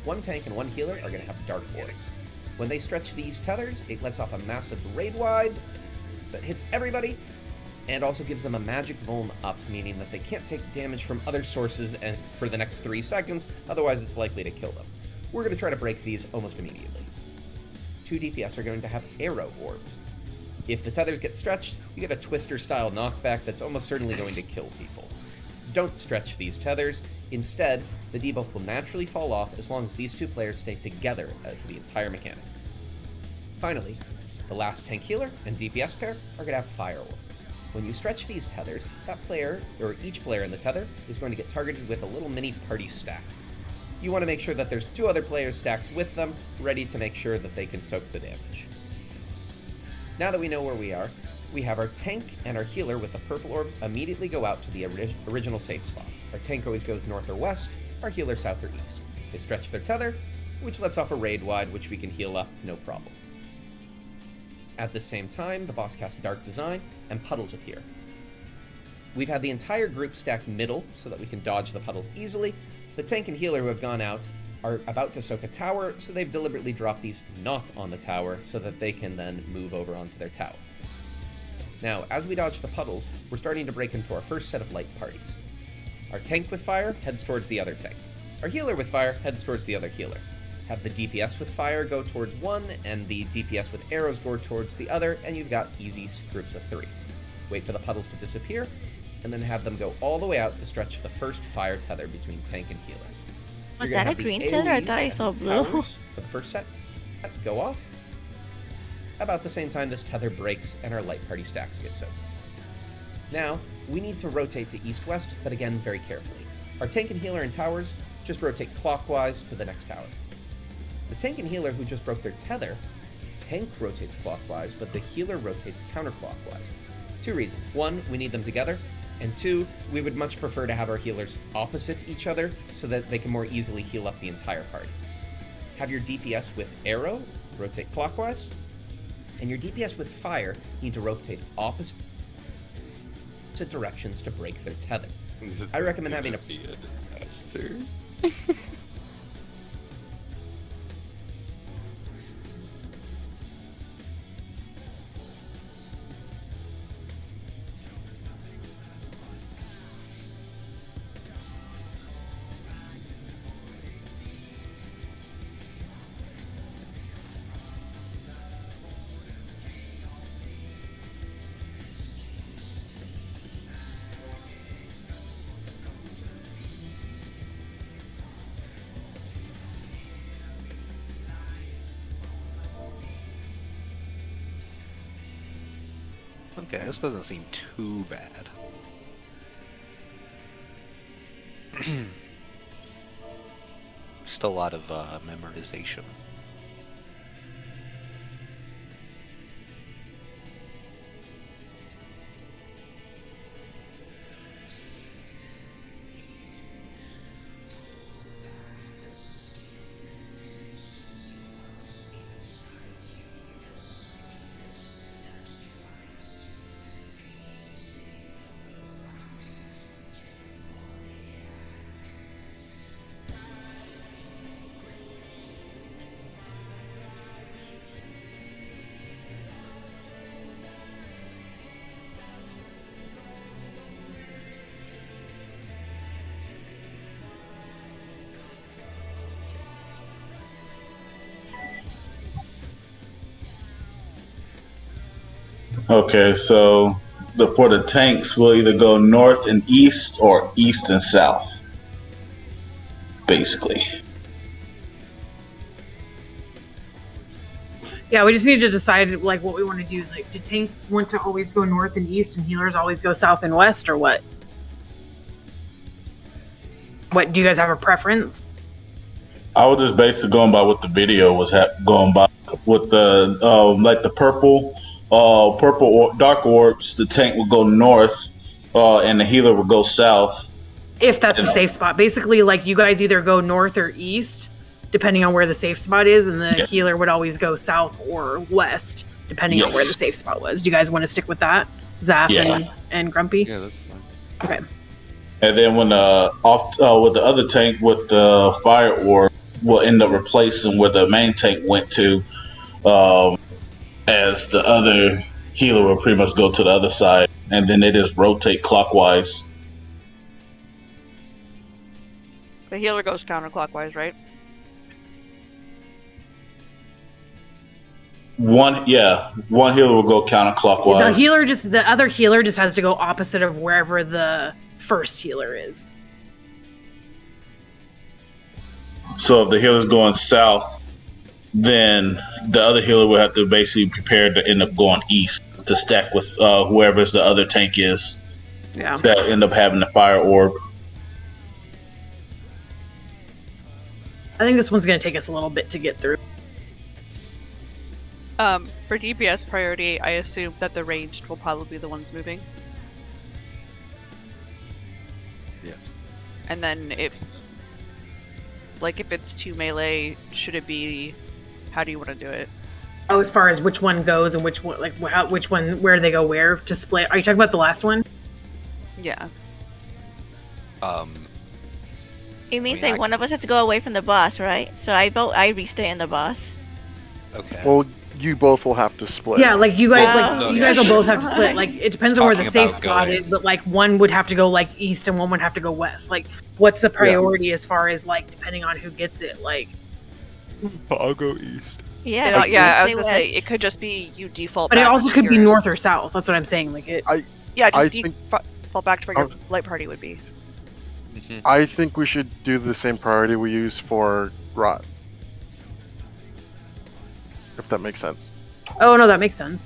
1 tank and 1 healer are going to have dark orbs. When they stretch these tethers, it lets off a massive raid-wide that hits everybody, and also gives them a magic vuln up, meaning that they can't take damage from other sources and for the next 3 seconds, otherwise it's likely to kill them. We're going to try to break these almost immediately. 2 DPS are going to have arrow orbs. If the tethers get stretched, you get a Twister-style knockback that's almost certainly going to kill people. Don't stretch these tethers. Instead, the debuff will naturally fall off as long as these two players stay together for the entire mechanic. Finally, the last tank healer and DPS pair are going to have Fire Orb. When you stretch these tethers, that player, or each player in the tether, is going to get targeted with a little mini party stack. You want to make sure that there's 2 other players stacked with them, ready to make sure that they can soak the damage. Now that we know where we are, we have our tank and our healer with the purple orbs immediately go out to the original safe spots. Our tank always goes north or west, our healer south or east. They stretch their tether, which lets off a raid wide, which we can heal up, no problem. At the same time, the boss casts Dark Design, and puddles appear. We've had the entire group stacked middle, so that we can dodge the puddles easily. The tank and healer who have gone out are about to soak a tower, so they've deliberately dropped these not on the tower, so that they can then move over onto their tower. Now, as we dodge the puddles, we're starting to break into our first set of light parties. Our tank with fire heads towards the other tank. Our healer with fire heads towards the other healer. Have the DPS with fire go towards one, and the DPS with arrows go towards the other, and you've got easy groups of 3. Wait for the puddles to disappear, and then have them go all the way out to stretch the first fire tether between tank and healer. Was that a green tether? I thought I saw blue. For the first set, go off. About the same time, this tether breaks and our light party stacks get soaked. Now, we need to rotate to east-west, but again, very carefully. Our tank and healer and towers just rotate clockwise to the next tower. The tank and healer who just broke their tether, tank rotates clockwise, but the healer rotates counterclockwise. 2 reasons. 1, we need them together, and 2, we would much prefer to have our healers opposite each other so that they can more easily heal up the entire party. Have your DPS with arrow rotate clockwise, and your DPS with fire need to rotate opposite directions to break their tether. I recommend having a disaster. Okay, this doesn't seem too bad. Still a lot of memorization. Okay, so for the tanks, we'll either go north and east or east and south, basically. Yeah, we just need to decide like what we want to do. Like, do tanks want to always go north and east, and healers always go south and west, or what? What do you guys have a preference? I was just basically going by what the video was going by with the like the purple dark orbs. The tank will go north, and the healer will go south. If that's a safe spot, basically, like you guys either go north or east, depending on where the safe spot is, and the healer would always go south or west, depending on where the safe spot was. Do you guys want to stick with that, Zaf and Grumpy? Yeah, that's fine. Okay. And then when with the other tank with the fire orb, will end up replacing where the main tank went to, as the other healer will pretty much go to the other side, and then they just rotate clockwise. The healer goes counterclockwise, right? One healer will go counterclockwise. The other healer just has to go opposite of wherever the first healer is. So if the healer's going south, then the other healer will have to basically prepare to end up going east to stack with whoever's the other tank is. Yeah. That end up having the fire orb. I think this one's going to take us a little bit to get through. For DPS priority, I assume that the ranged will probably be the ones moving. Yes. And then if it's 2 melee, should it be, how do you want to do it? Oh, as far as which one goes and which one, like which one, where they go where to split. Are you talking about the last one? Yeah. It means I mean, like one of us has to go away from the boss, right? So I vote I restay in the boss. Okay. Well, you both will have to split. Yeah, like you guys, Oh, you yeah, guys will sure. both have to split. Like it depends on where the Talking safe about spot going. is, but like one would have to go like east and one would have to go west. Like, what's the priority as far as like depending on who gets it? Like, I'll go east. Yeah. I was stay gonna say west. it could just be you default. but it back also to could be your- north or south. That's what I'm saying. Like it. Yeah, I just think- default back to where your light party would be. I think we should do the same priority we use for rot. If that makes sense. Oh no, that makes sense.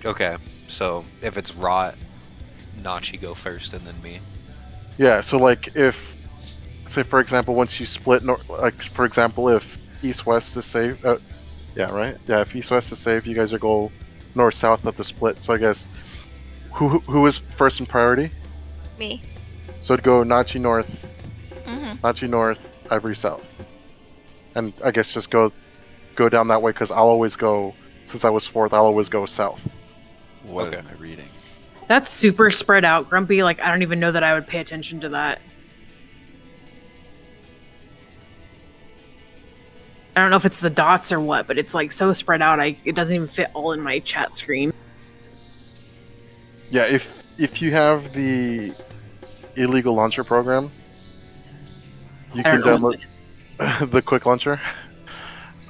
Okay, so if it's rot, Nachi go first and then me. Yeah, so like if, say for example, once you split, like for example, if east-west is safe, yeah, right? Yeah, if east-west is safe, you guys are go north-south at the split. So I guess, who is first in priority? Me. So it'd go Nachi north, Mm-hmm. Nachi north, Ivory south. And I guess just go down that way, because I'll always go, since I was fourth, I'll always go south. What Okay. am I reading? That's super spread out, Grumpy. Like I don't even know that I would pay attention to that. I don't know if it's the dots or what, but it's like so spread out. It doesn't even fit all in my chat screen. Yeah, if you have the illegal launcher program, you I can don't know what download the quick launcher.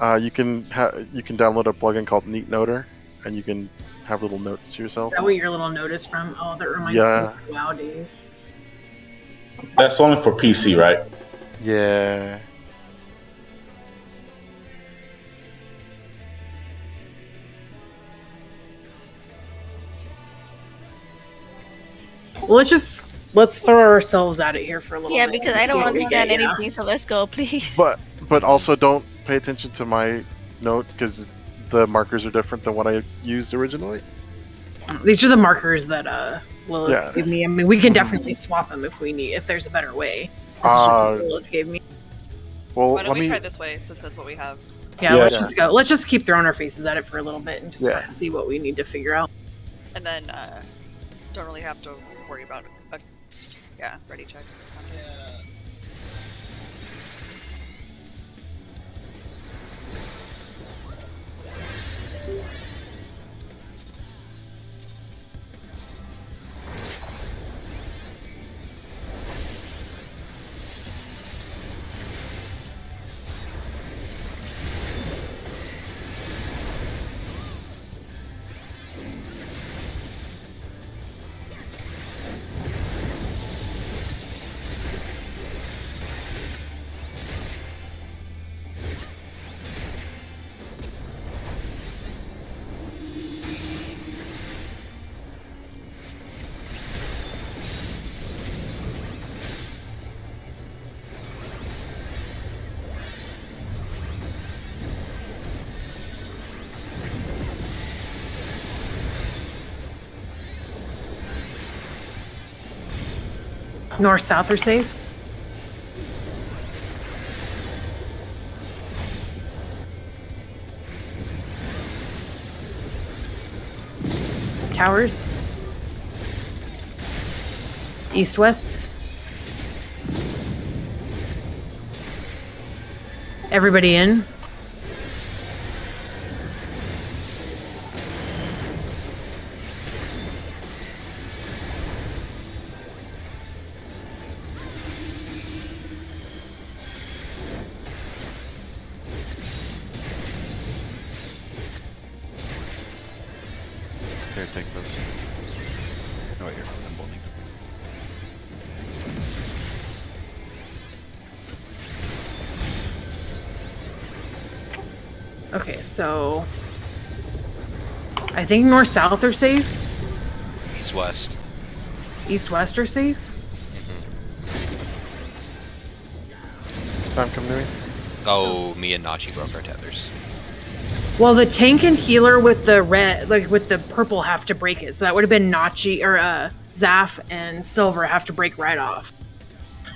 You can download a plugin called Neat Noter, and you can have little notes to yourself. Is that what your little notice from? Oh, that reminds Yeah. me of WoW days. That's only for PC, right? Yeah. Well, let's throw ourselves at it here for a little Yeah, bit. because and I see don't what we understand get, yeah. anything, so let's go, please. But also don't pay attention to my note, because the markers are different than what I used originally. These are the markers that Lilith Yeah. gave me. I mean, we can definitely swap them if there's a better way. This is just what Lilith gave me. Well, Why don't let we me. try this way, since that's what we have? Yeah, Yeah. let's just go. Let's just keep throwing our faces at it for a little bit and just Yeah. kind of see what we need to figure out. And then don't really have to worry about it. Yeah, ready check. North, south are safe. Towers. East, west. Everybody in. Here, take those. Oh, here, I'm holding. Okay, so I think north-south are safe. East-west. East-west are safe. Sam, come to me. Oh, me and Nachi broke our tethers. Well, the tank and healer with the red, like with the purple, have to break it. So that would have been Nachi or Zaf and Silver have to break right off.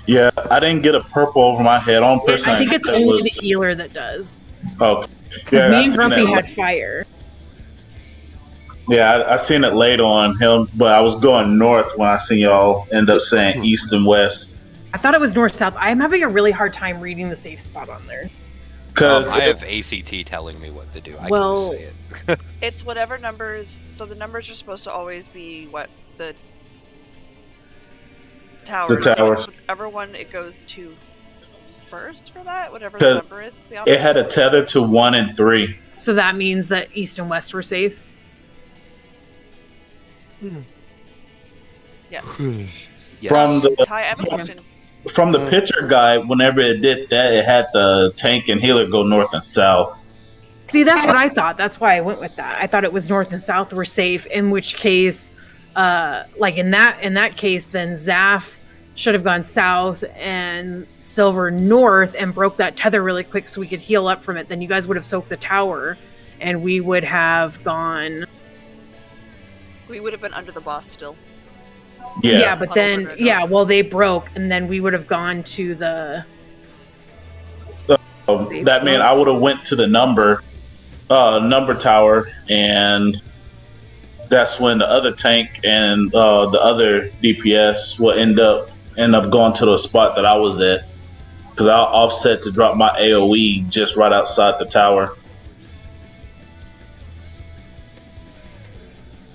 Yeah, I didn't get a purple over my head on I person. think it's only the healer that does. Oh, Because yeah, me I and seen Grumpy it. had fire. Yeah, I seen it late on him, but I was going north when I seen y'all end up saying east and west. I thought it was north-south. I'm having a really hard time reading the safe spot on there. Cause I have ACT telling me what to do. I Well- can say it. It's whatever numbers. So the numbers are supposed to always be what the towers. The towers. So whichever one it goes to first for that, whatever 'Cause the number is. It's the it had a tether to 1 and 3. So that means that east and west were safe. Yes. Yes. From the Ty, I have a question. From the picture guide, whenever it did that, it had the tank and healer go north and south. See, that's what I thought. That's why I went with that. I thought it was north and south were safe. In which case, like in that case, then Zaf should have gone south and Silver north and broke that tether really quick so we could heal up from it. Then you guys would have soaked the tower, and we would have gone. We would have been under the boss still. Yeah. But Oh, then that's what well they broke, and then we would have gone to the. That meant I would have went to the number tower, and that's when the other tank and the other DPS will end up going to the spot that I was at, because I'll offset to drop my AOE just right outside the tower.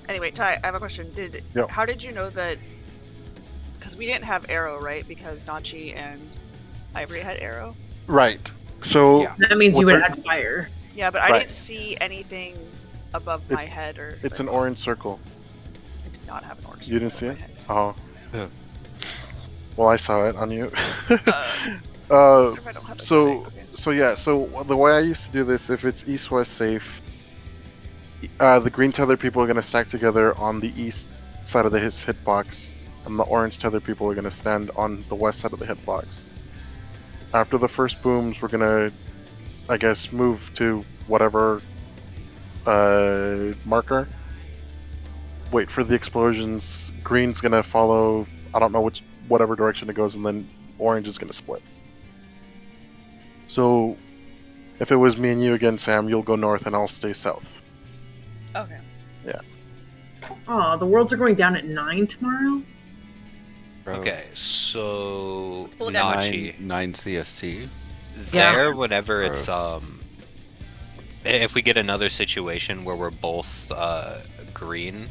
Anyway, Ty, I have a question. Yep. How did you know that? Because we didn't have arrow, right? Because Nachi and Ivory had arrow. Right. So Yeah. That means you What would the- have had fire. Yeah, but I Right. didn't see anything above my head or. it's an orange circle. I did not have an orange. You didn't see above it? my head. Oh. Yeah. Well, I saw it on you. What if I don't have it so tonight? Okay. so yeah. So the way I used to do this, if it's east-west safe, the green tether people are gonna stack together on the east side of his hitbox, and the orange tether people are gonna stand on the west side of the hitbox. After the first booms, we're gonna, I guess, move to whatever marker. Wait for the explosions. Green's gonna follow. I don't know whatever direction it goes, and then orange is gonna split. So, if it was me and you again, Sam, you'll go north, and I'll stay south. Okay. Oh, the worlds are going down at 9 tomorrow? Okay, so Let's look at Nachi, 9 CST. Yeah. there whenever it's Gross. if we get another situation where we're both green,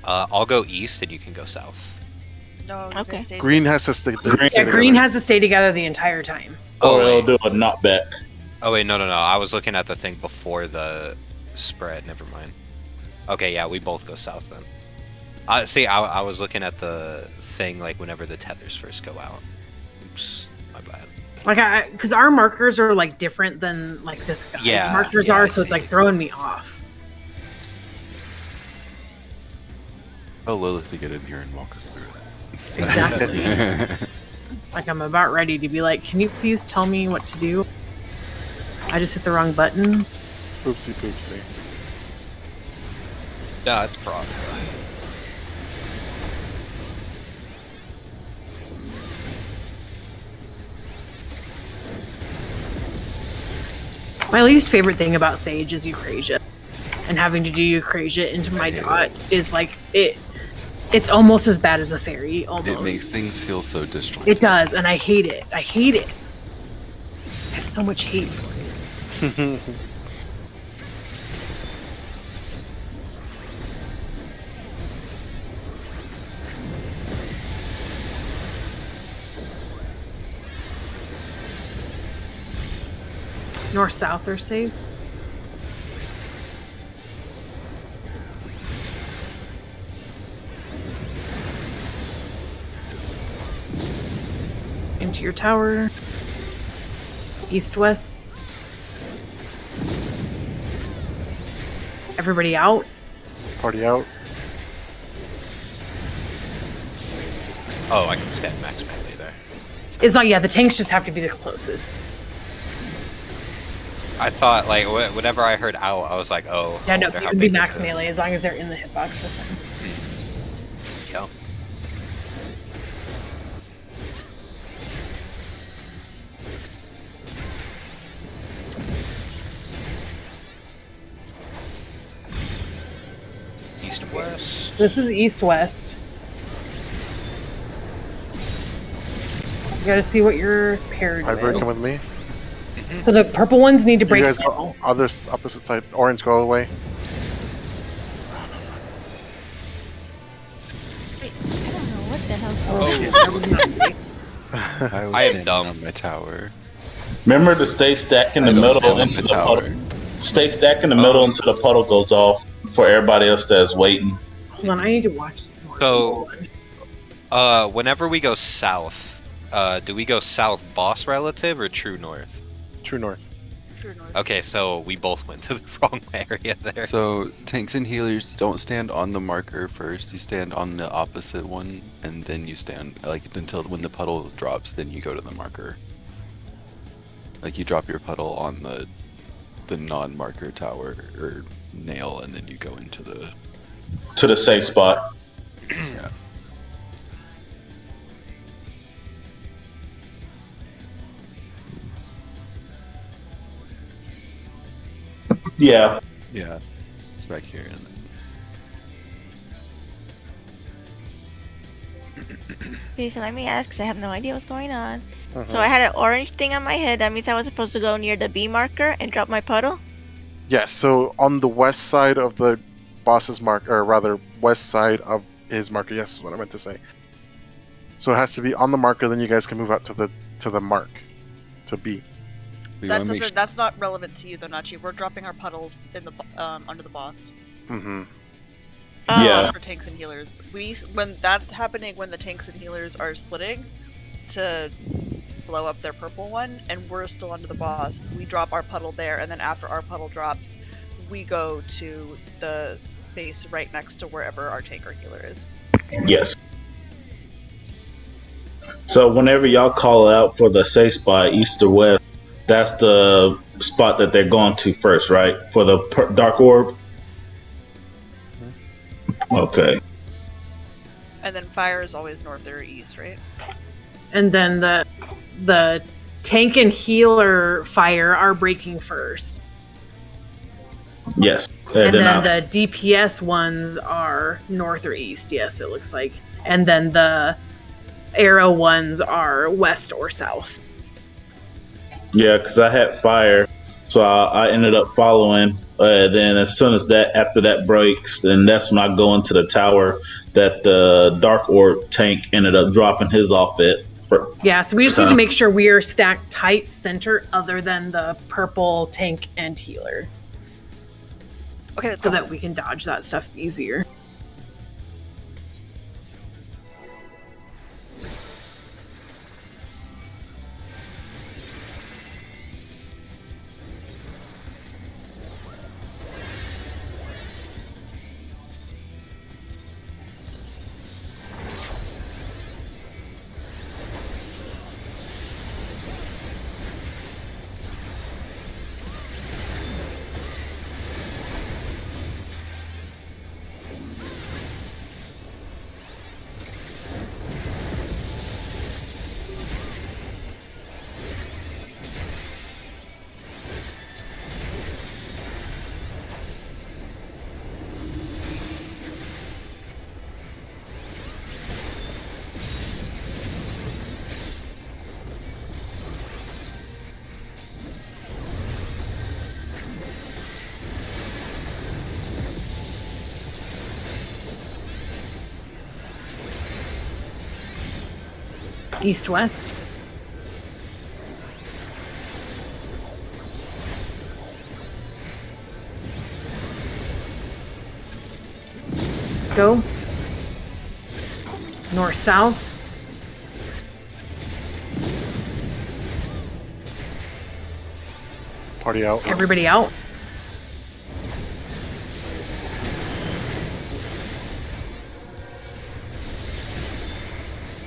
I'll go east and you can go south. No. You Okay. guys stayed Green has to stay. Yeah, green has to stay together the entire time. Or wait. it'll do a knockback. Oh wait, no. I was looking at the thing before the spread. Never mind. Okay, yeah, we both go south then. See, I was looking at the thing like whenever the tethers first go out. Oops, my bad. Like, because our markers are like different than like this guy's Yeah, markers yeah, are, I so it's see. like throwing me off. Tell Lilith to get in here and walk us through it. Exactly. Like, I'm about ready to be like, can you please tell me what to do? I just hit the wrong button. Oopsie poopsie. Nah, it's prog. My least favorite thing about Sage is Eucrasia. And having to do Eucrasia into my dot is like, it's almost as bad as a fairy, almost. It makes things feel so disjointed. It does, and I hate it. I hate it. I have so much hate for it. North south are safe. Into your tower. East west. Everybody out. Party out. Oh, I can stand max melee there. It's not, yeah, the tanks just have to be the closest. I thought, like, whenever I heard out, I was like, oh. Yeah, I no, wonder it how can be big max this is. melee as long as they're in the hitbox with them. Yep. East and west. So this is east-west. You gotta see what you're paired Hybrid, with. come with me. So the purple ones need to break You guys panel. go other opposite side. Orange, go away. Wait, I don't know what the hell. Oh, shit, that was not safe. I was I am standing dumb. on my tower. Remember to stay stack in the I don't middle stand on into the the tower. puddle. Stay stack in the middle until the puddle goes off for everybody else that's waiting. Hold on, I need to watch more. So- Hold on. Whenever we go south, do we go south boss relative or true north? True north. True north. Okay, so we both went to the wrong area there. So tanks and healers don't stand on the marker first. You stand on the opposite one, and then you stand like until when the puddle drops. Then you go to the marker. Like you drop your puddle on the non-marker tower or nail, and then you go into the To the safe spot. yeah. Yeah. Yeah, it's back here. And then... Okay, so let me ask, because I have no idea what's going on. So I had an orange thing on my head. That means I was supposed to go near the B marker and drop my puddle? Yes, so on the west side of the boss's mark, or rather, west side of his marker. Yes, is what I meant to say. So it has to be on the marker. Then you guys can move out to the mark, to B. we That wanna make doesn't. That's not relevant to you, though, Nachi. We're dropping our puddles in the under the boss. Mm-hmm. Yeah. For tanks and healers. When that's happening, when the tanks and healers are splitting to blow up their purple one, and we're still under the boss, we drop our puddle there, and then after our puddle drops, we go to the space right next to wherever our tank or healer is. Yes. So whenever y'all call out for the safe spot, east or west, that's the spot that they're going to first, right? For the dark orb? Okay. And then fire is always north or east, right? And then the tank and healer fire are breaking first. Yes. And then then the DPS ones are north or east, yes, it looks like. And then the arrow ones are west or south. yeah, because I had fire, so I ended up following. Then as soon as after that breaks, then that's when I go into the tower that the dark orb tank ended up dropping his off it. Yeah, so we just need to make sure we are stacked tight center other than the purple tank and healer. Okay, let's So go. that we can dodge that stuff easier. East-west. Go. North-south. Party out. Everybody out.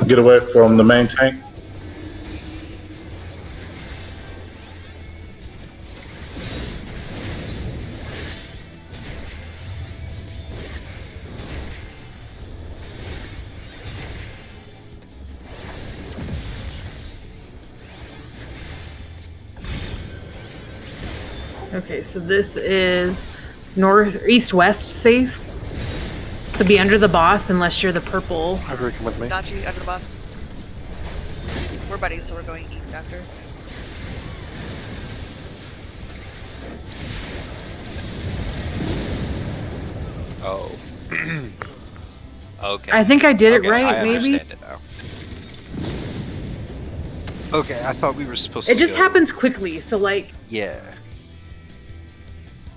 Get away from the main tank. Okay, so this is north, east, west safe. So be under the boss unless you're the purple. Have her come with me. Got you, under the boss. We're buddies, so we're going east after. Oh. Okay. I think I did it Okay, right, I maybe? understand it now. Okay, I thought we were supposed to It just go- happens quickly, so like, Yeah.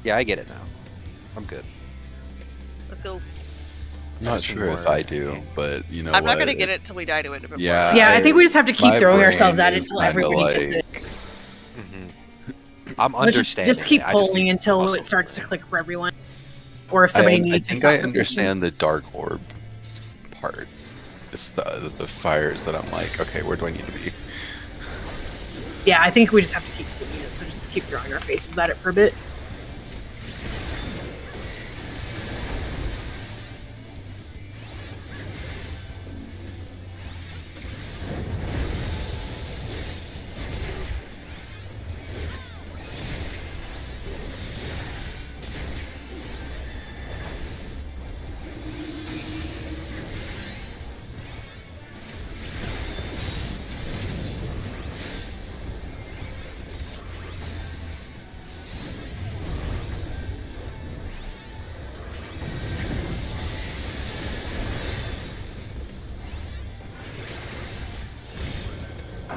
Yeah, I get it now. I'm good. Let's go. I'm not sure if I do, but you know I'm what? not gonna get it till we die to it. before Yeah. yeah, I think we just have to keep my throwing ourselves brain at it is until kinda everybody gets like- it. I'm Let's understanding. just keep it. I pulling need until muscle it starts to click for everyone. Or if somebody I needs to think stop I the mission. understand the dark orb part. It's the fires that I'm like, okay, where do I need to be? Yeah, I think we just have to keep seeing it, so just keep throwing our faces at it for a bit.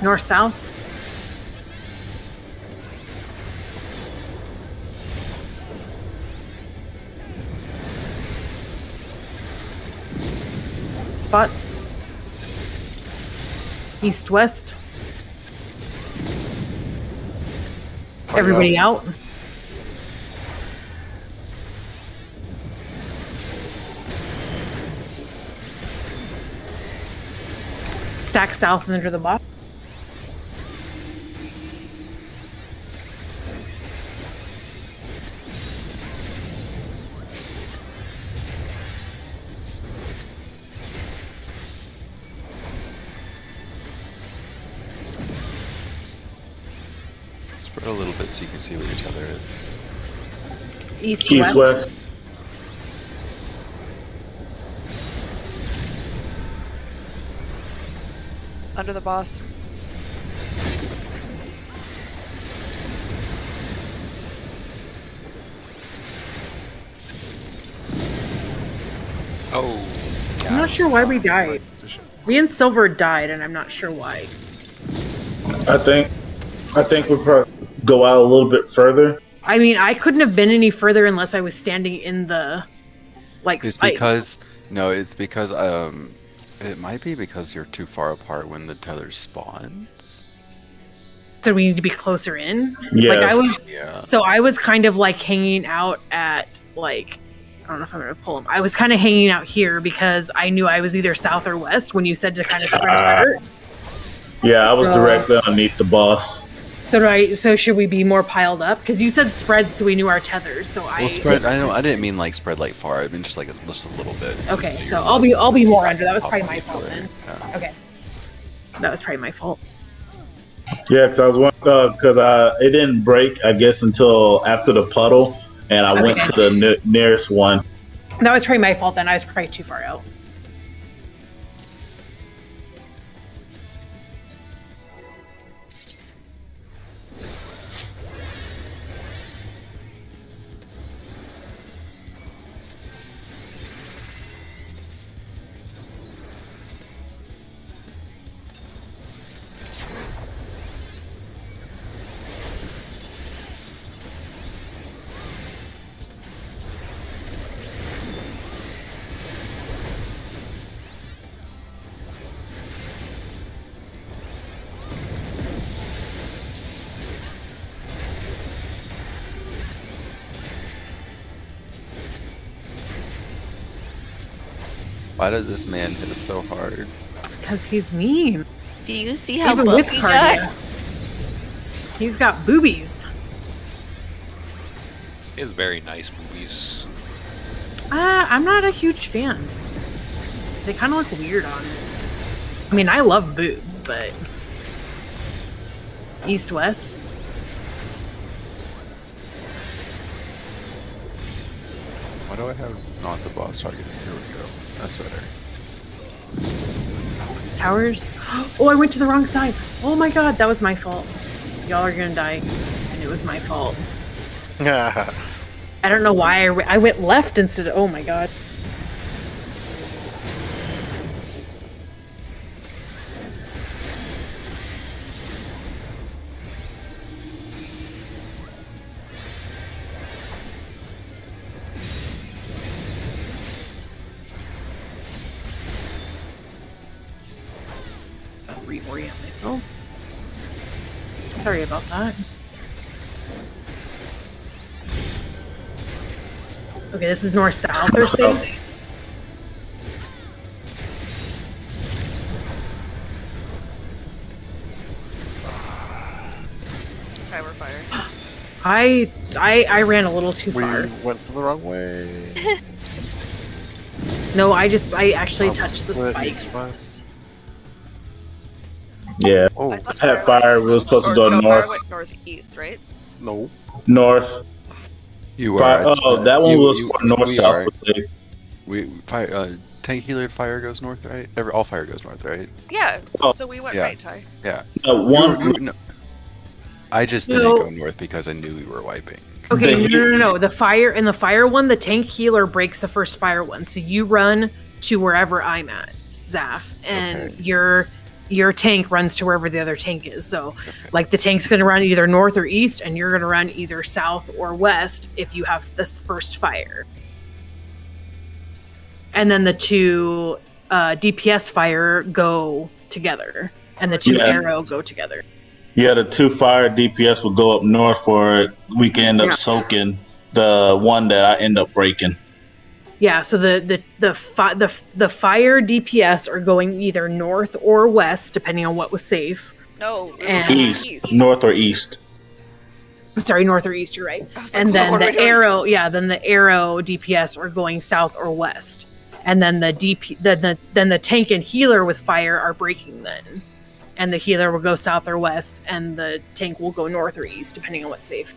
North, south. Spots. East, west. Everybody out. Stack south and under the box. Spread a little bit so you can see where each other is. East, East, west. west. Under the boss. Oh. I'm not sure why we died. Me and Silver died, and I'm not sure why. I think we probably go out a little bit further. I mean, I couldn't have been any further unless I was standing in the, like, It's spikes. because it's because it might be because you're too far apart when the tether spawns. So we need to be closer in. Yes. Like I was, Yeah. so I was kind of like hanging out at like, I don't know if I'm gonna pull him. I was kind of hanging out here because I knew I was either south or west when you said to kind of spread apart. Yeah, I was directly underneath the boss. So should we be more piled up? Because you said spread, so we knew our tethers. So Well, spread. I know. I didn't mean like spread like far. I mean just like just a little bit. Okay, just so you're I'll be not more under. That was top probably on my each fault other. then. Yeah. Okay, that was probably my fault. Yeah, because I was because it didn't break, I guess, until after the puddle, and I went Okay. to the nearest one. That was probably my fault then. I was probably too far out. Why does this man hit us so hard? Because he's mean. Do you see how Even with buff he got? cardio. He's got boobies. He has very nice movies. I'm not a huge fan. They kind of look weird on it. I mean, I love boobs, but east-west. Why do I have not the boss target? Here we go. That's better. Towers. Oh, I went to the wrong side. Oh my god, that was my fault. Y'all are gonna die, and it was my fault. I don't know why I went left instead of. Oh my god. Reorient myself. Sorry about that. Okay, this is north-south or something? Tower fire. I ran a little too far. We went to the wrong way. No, I actually touched the Split spikes. east-west. Yeah. Oh, I thought Had fire. We were supposed to go no, north. Fire went northeast, right? no. North. You Fire. are. Oh, that one was for north we south. are. was safe. Fire. Tank healer fire goes north, right? All fire goes north, right? Yeah. Oh. So we went Yeah. right, Ty. Yeah. One. No. I just No. didn't go north because I knew we were wiping. Okay, The- no. The fire one, the tank healer breaks the first fire one. So you run to wherever I'm at, Zaf, and Okay. your tank runs to wherever the other tank is. So, like, the tank's going to run either north or east, and you're going to run either south or west if you have this first fire. And then the two DPS fire go together, and the two Yeah. arrow go together. Yeah, the two fire DPS would go up north for it. We can end up Yeah. soaking the one that I end up breaking. Yeah, so the fire DPS are going either north or west, depending on what was safe. No, it was And- East, north or east. I'm sorry, north or east. You're right. I was like, And then what are we the doing? arrow DPS are going south or west, and then the tank and healer with fire are breaking then, and the healer will go south or west, and the tank will go north or east, depending on what's safe.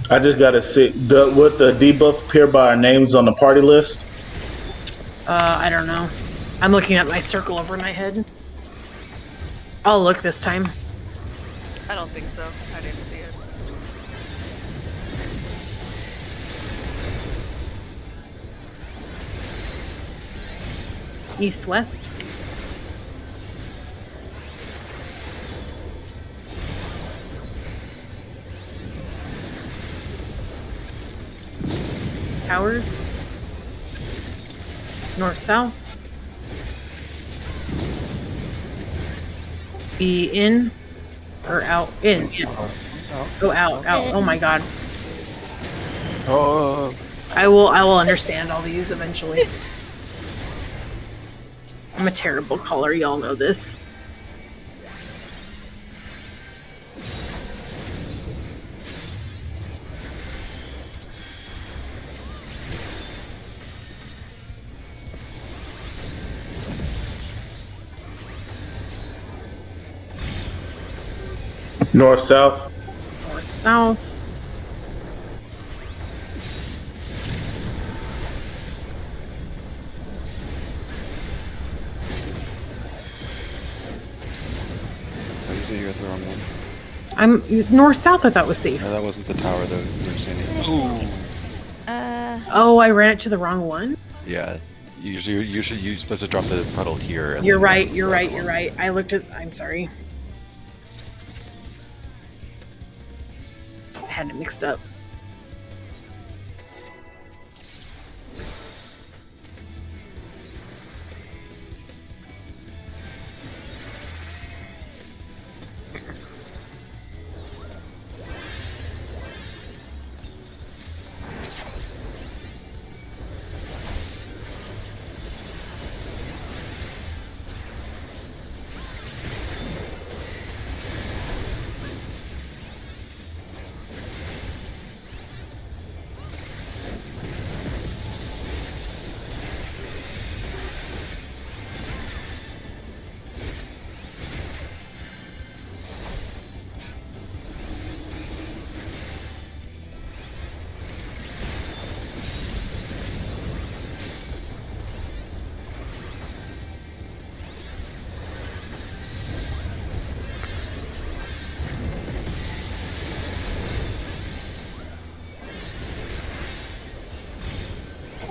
I just gotta see would the debuff appear by our names on the party list. I don't know. I'm looking at my circle over my head. I'll look this time. I don't think so. I didn't see it. East west. Towers. North south. Be in or out? In. Go out. Oh my god. Oh, I will understand all these eventually. I'm a terrible caller, y'all know this. North south. North south. Susie, you're at the wrong one. I'm north-south. I thought was safe. No, that wasn't the tower though. You were standing. Oh, I ran it to the wrong one. Yeah. You're supposed to drop the puddle here. And You're then right. run You're the right. other You're one. right. I looked at. I'm sorry. I had it mixed up.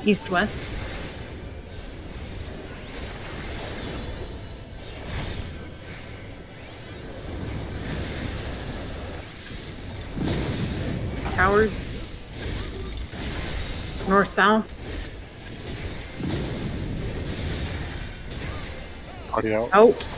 East-west. Towers. North-south. Party out. Out.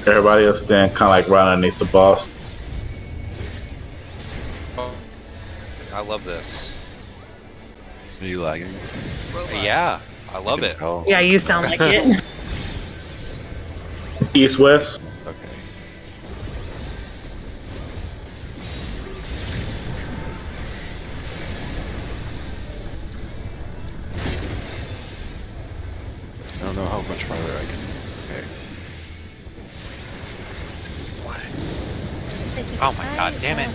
Everybody else stand kind of like right underneath the boss. I love this. Are you lagging? Yeah, I love can it. tell. Yeah, you sound like it. East-west. Okay. I don't know how much farther I can. Okay. Oh my god, damn it.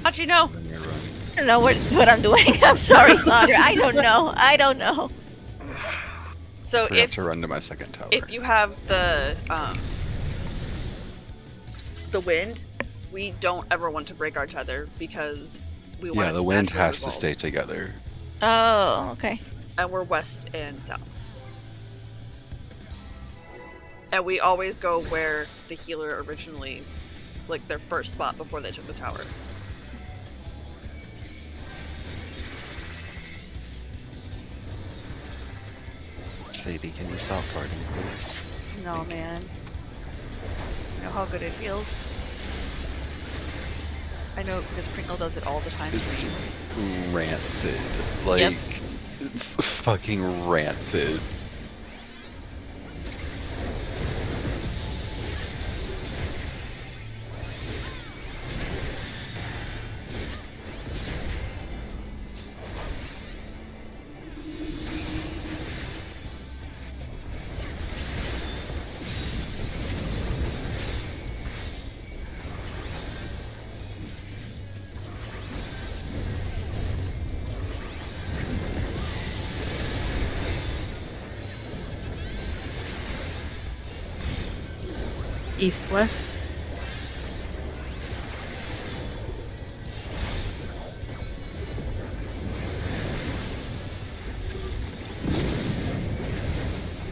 How'd you know? Then you're running. I don't know what I'm doing. I'm sorry, Slaughter. I don't know. I don't know. So I have if to run to my second tower. if you have the wind, we don't ever want to break our tether because we want Yeah, it the to wind naturally has to revolve. stay together. Oh, okay. And we're west and south. And we always go where the healer originally, like their first spot before they took the tower. Sadie, can you stop farting, please? No, Thank you. man. I know how good it feels. I know because Pringle does it all the time. It's rancid. Like, Yep. it's fucking rancid. East-west.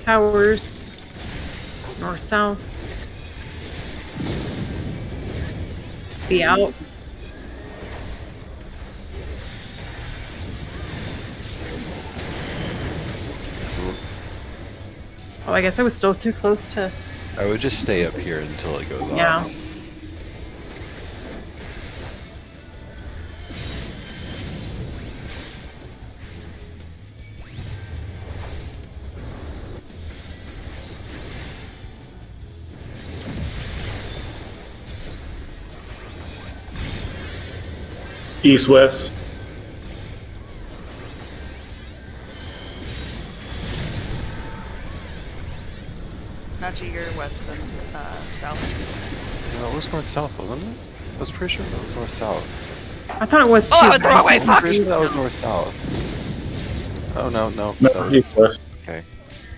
Towers. North-south. Be out. Oh, I guess I was still too close to. I would just stay up here until it goes Yeah. off. East-west. Nachi, you're west and south. No, it was north-south, wasn't it? I was pretty sure that was north-south. I thought it was too. Oh, I went the wrong way, I'm fuck! pretty sure that was north-south. Oh, no. No, That was east west. okay.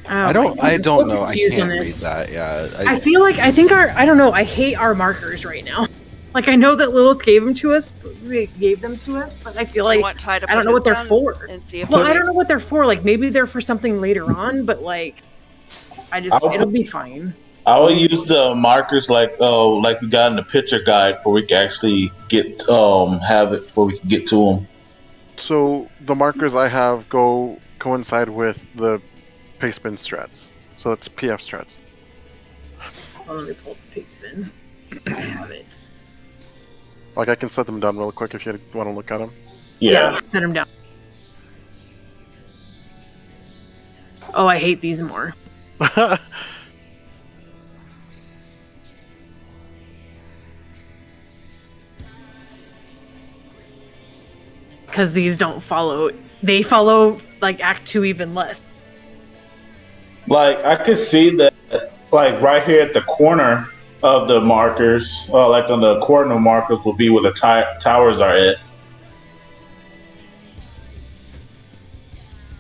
Oh, I don't I'm so know. I confused can't on this. read that. Yeah. I feel like I don't know. I hate our markers right now. Like I know that Lilith gave them to us, but I feel Do you like want Ty to I don't put know what his they're down for. and see if Well, I don't know what they're for. Like maybe they're for something later on, but like it'll be fine. I will use the markers like we got in the picture guide for we can actually get have it before we can get to them. So the markers I have coincide with the paste bin strats. So it's PF strats. Hold on, let me pull up the paste bin. I have it. Like I can set them down real quick if you want to look at them. Yeah. Set them down. Oh, I hate these more. Because these don't follow. They follow like Act 2 even less. Like I could see that, like right here at the corner of the markers, like on the coordinate markers, will be where the towers are at.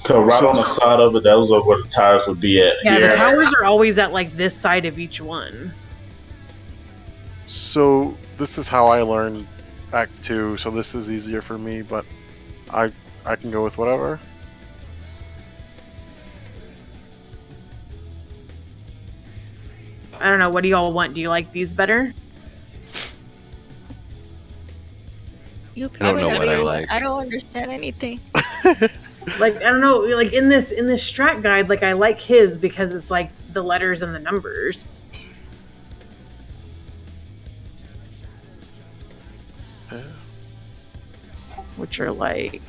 Cause right on the side of it, those are where the towers would be at. Yeah, here. the towers are always at like this side of each one. So this is how I learned Act 2, so this is easier for me, but I can go with whatever. I don't know. What do y'all want? Do you like these better? You I don't know probably what I don't- like. I don't understand anything. Like I don't know. Like in this strat guide, like I like his because it's like the letters and the numbers. Which are like,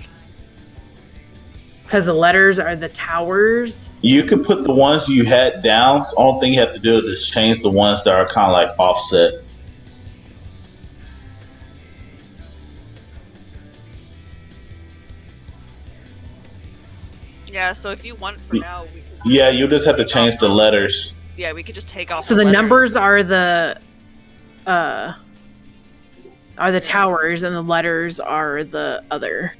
because the letters are the towers. You can put the ones you had down. The only thing you have to do is just change the ones that are kind of like offset. Yeah, so if you want for now, we could. Yeah, you just have to change the letters. Yeah, we could just take off. So the letters. numbers are the towers, and the letters are the other.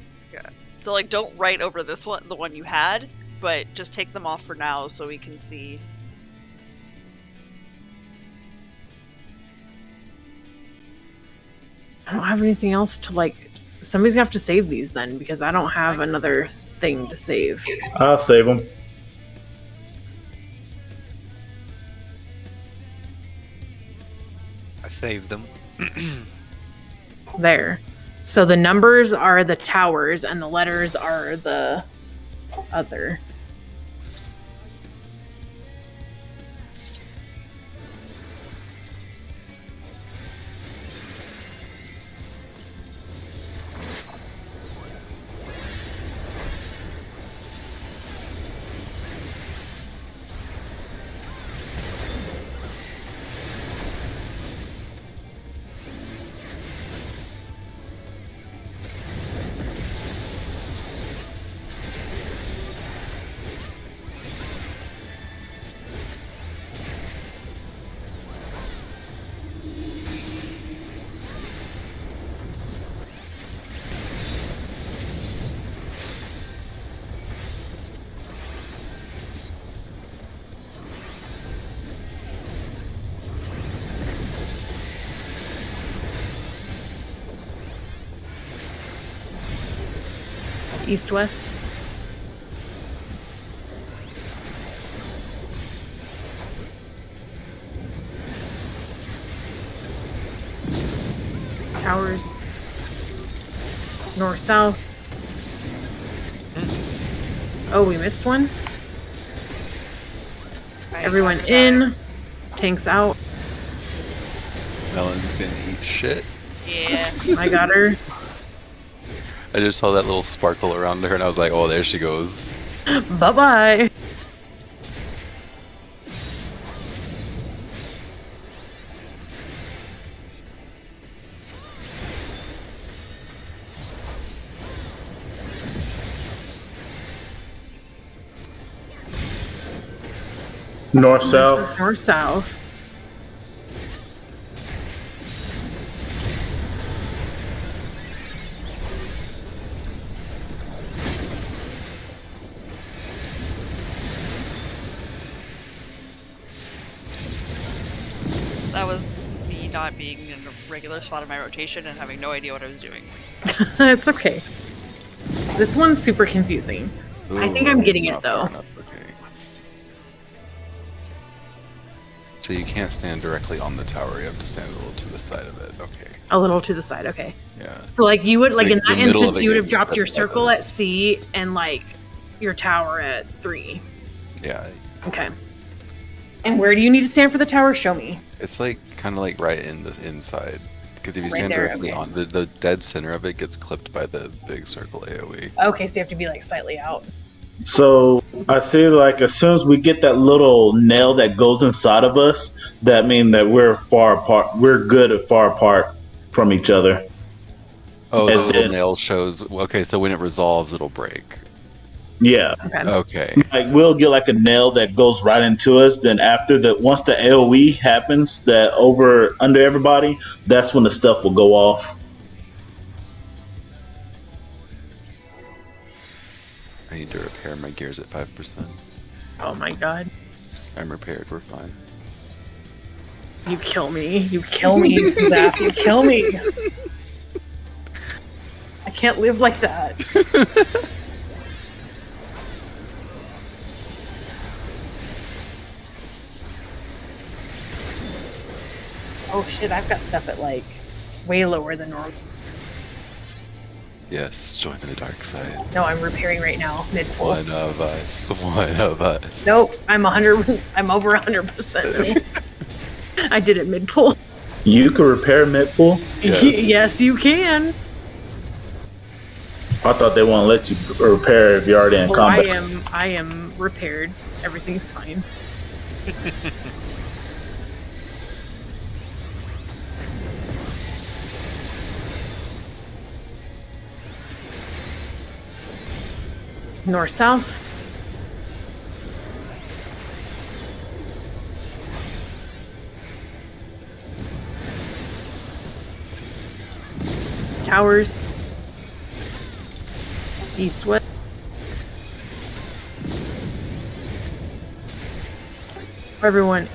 So like, don't write over this one, the one you had, but just take them off for now so we can see. I don't have anything else to like. Somebody's gonna have to save these then, because I don't have another thing to save. I'll save them. I saved them. There. So the numbers are the towers, and the letters are the other. East-west. Towers. North-south. Oh, we missed one. Everyone in. Tanks out. Melon's gonna eat shit. Yeah. I got her. I just saw that little sparkle around her and I was like, oh, there she goes. Bye-bye. North, This is south. north south. That was me not being in a regular spot of my rotation and having no idea what I was doing. It's okay. This one's super confusing. I think I'm getting not it though. far enough, okay. So you can't stand directly on the tower, you have to stand a little to the side of it. Okay. A little to the side, okay. Yeah. So like you would It's like in like that the middle of instance it you would have gets dropped your cut by circle the- at C and like your tower at 3. Yeah. Okay. And where do you need to stand for the tower? Show me. It's like kind of like right in the inside. Because if you Right stand there, directly okay. on the dead center of it gets clipped by the big circle AoE. Okay, so you have to be like slightly out. So I see, like, as soon as we get that little nail that goes inside of us, that means that we're far apart. We're good at far apart from each other. Oh, the And little then- nail shows. Okay, so when it resolves, it'll break. Yeah. Okay. Okay. Like, we'll get like a nail that goes right into us. Then after once the AoE happens, that under everybody, that's when the stuff will go off. I need to repair my gears at 5%. Oh my god. I'm repaired. We're fine. You kill me. You kill me, Zap. You kill me. I can't live like that. Oh shit, I've got stuff at like way lower than normal. Yes, join the dark side. No, I'm repairing right now, mid pull. One of us. One of us. Nope, I'm 100. I'm over 100%. I did it mid pull. You can repair mid-pull? Yeah. Yes, you can. I thought they won't let you repair if you're already in Oh, combat. I am repaired. Everything's fine. North south. Towers. East west. Everyone.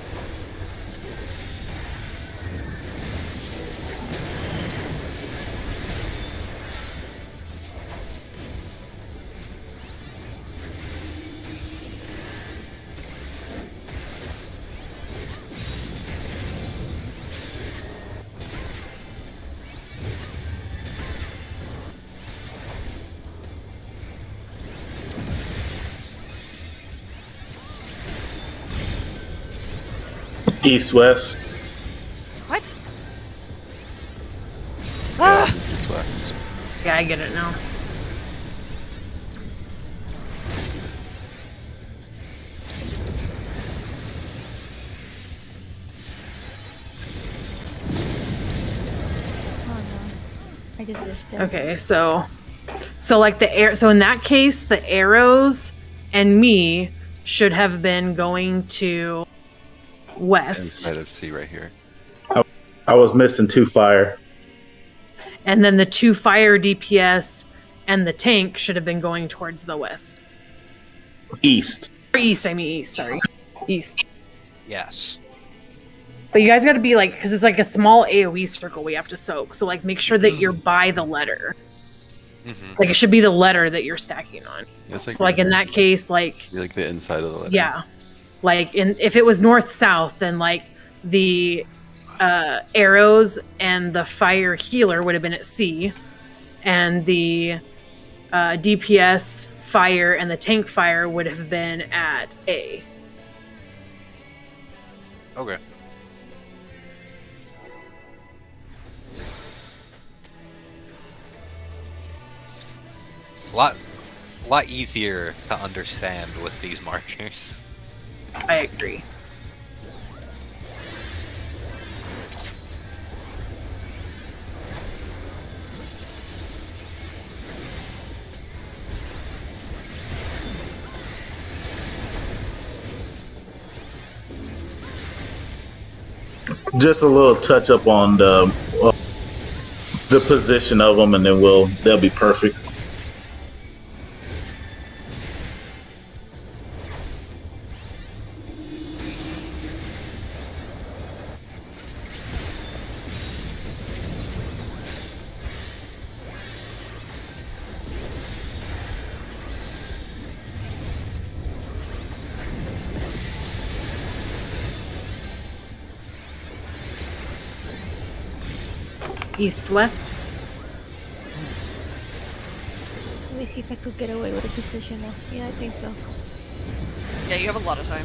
East, west. What? Yeah, Ah! east west. Yeah, I get it now. Oh no. I did this thing. Okay, so like the air. So in that case, the arrows and me should have been going to west, Inside of C right here. I was missing 2 fire. and then the 2 fire DPS and the tank should have been going towards the west. East. Or east, I mean east. Sorry, east. Yes. But you guys got to be like, because it's like a small AOE circle we have to soak. So like, make sure that you're by the letter. Mm-hmm. Like it should be the letter that you're stacking on. It's So like in that case, like like the inside of the letter. yeah, like if it was north south, then like the arrows and the fire healer would have been at C, and the DPS fire and the tank fire would have been at A. Okay. Lot easier to understand with these markers. I agree. just a little touch up on the position of them, and then they'll be perfect. East-west. Let me see if I could get away with a position now. Yeah, I think so. Yeah, you have a lot of time.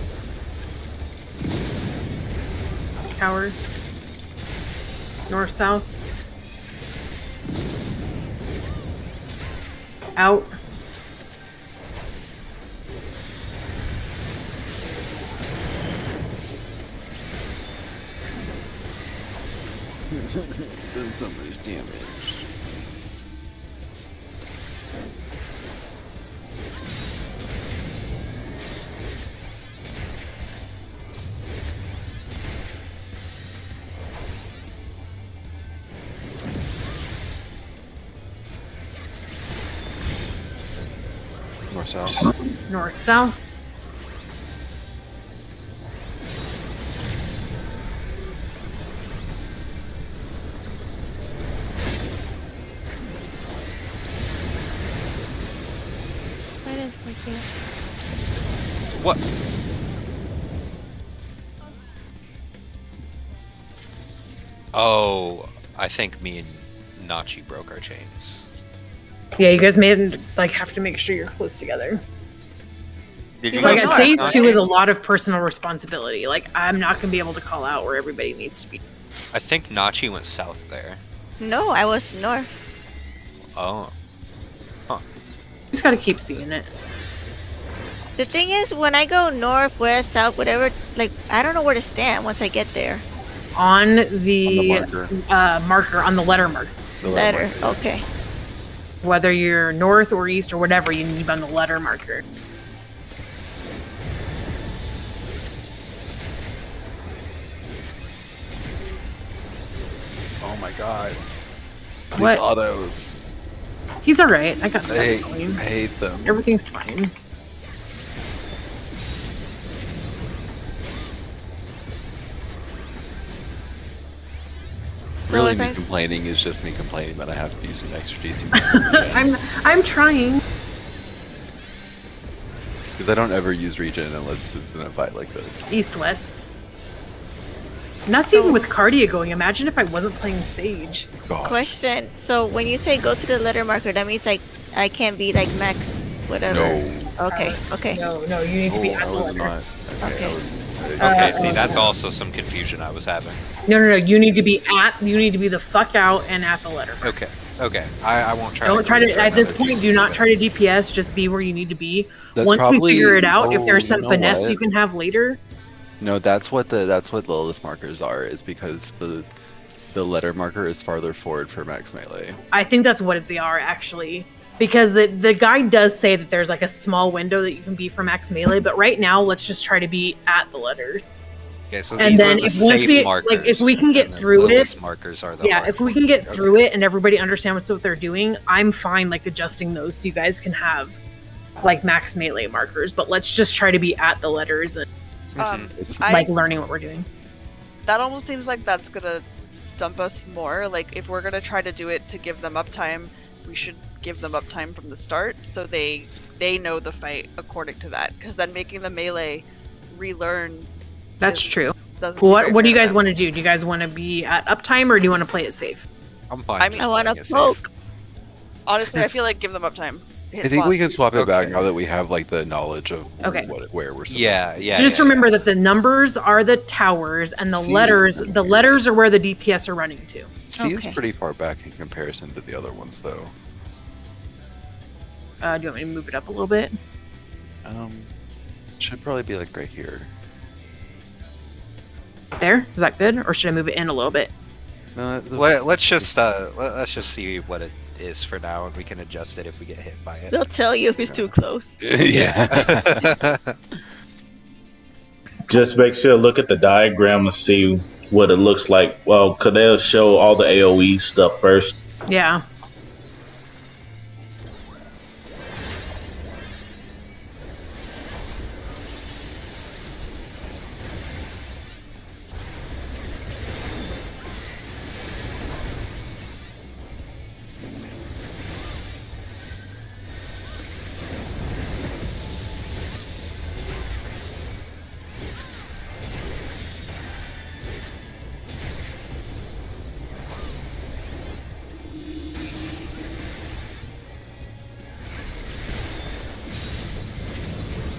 Tower. North-south. Out. Done so much damage. North south. North-south. What? Oh, I think me and Nachi broke our chains. Yeah, you guys may have to make sure you're close together. Did you Like guys at phase Nachi? 2 is a lot of personal responsibility. Like I'm not gonna be able to call out where everybody needs to be. I think Nachi went south there. No, I was north. Oh. Just gotta keep seeing it. The thing is, when I go north, west, south, whatever, like, I don't know where to stand once I get there. On the marker. Marker, on the letter marker. The Letter, marker. okay. Whether you're north or east or whatever, you need to be on the letter marker. Oh my god. These What? autos. He's alright. I got I stuff hate, going. I hate them. Everything's fine. Really, if me I'm- complaining is just me complaining that I have to use an extra DC. I'm trying. Because I don't ever use regen unless it's in a fight like this. East-west. And that's even with Cardia going. Imagine if I wasn't playing Sage. God. Question, so when you say go to the letter marker, that means, like, I can't be, like, max whatever. No. Okay, okay. No, you need to be Oh, at I the was letter. not. Okay, Okay. I was. Okay, see, that's also some confusion I was having. No. You need to be the fuck out and at the letter. Okay, I won't try. Don't try to, reach at this another point, DC do not point. try to DPS, just be where you need to be. That's Once probably, we figure it out, if there's some you know finesse what? you can have later. No, that's what Lilith markers are. Is because the letter marker is farther forward for max melee. I think that's what they are, actually. Because the guide does say that there's like a small window that you can be for max melee, but right now, let's just try to be at the letters. Okay, so And these then are the if once safe we- markers, like, if we can get and then through it- Lilith's markers are the Yeah, hard if we can get markers. through it and everybody understands what they're doing, I'm fine like adjusting those so you guys can have like max melee markers. But let's just try to be at the letters and like learning what we're doing. That almost seems like that's gonna stump us more. Like if we're gonna try to do it to give them uptime, we should give them uptime from the start so they know the fight according to that. Because then making the melee relearn. That's true. doesn't seem What very do you fair guys to want to do? Do you guys want to be at uptime or do you want to play it safe? I'm fine. I mean, just I want playing to it safe. poke. Honestly, I feel like give them uptime. Hit I think we boss. can swap it back Okay. now that we have like the knowledge of Okay. where we're supposed Yeah, to. yeah. So just remember that the numbers are the towers and the C is letters. kinda The weird. letters are where the DPS are running to. C is Okay. pretty far back in comparison to the other ones, though. Do you want me to move it up a little bit? Should probably be like right here. There, is that good, or should I move it in a little bit? No, Let's just see what it is for now, and we can adjust it if we get hit by it. They'll tell you if it's too close. yeah. Just make sure look at the diagram and see what it looks like. Well, because they'll show all the AoE stuff first. Yeah.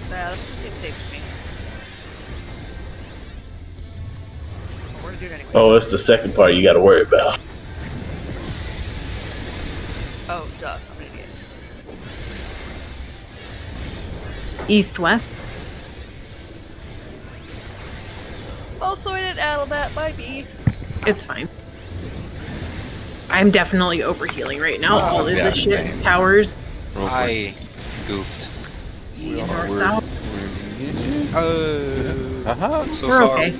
Nah, this doesn't seem safe to me. But we're gonna do it anyway. Oh, it's the second part you got to worry about. Oh, duh. I'm an idiot. East, west. Also, I didn't add all that by me. It's fine. I'm definitely overhealing right now. All of yeah, the shit same. towers. I goofed. North, south. I'm so We're sorry. okay.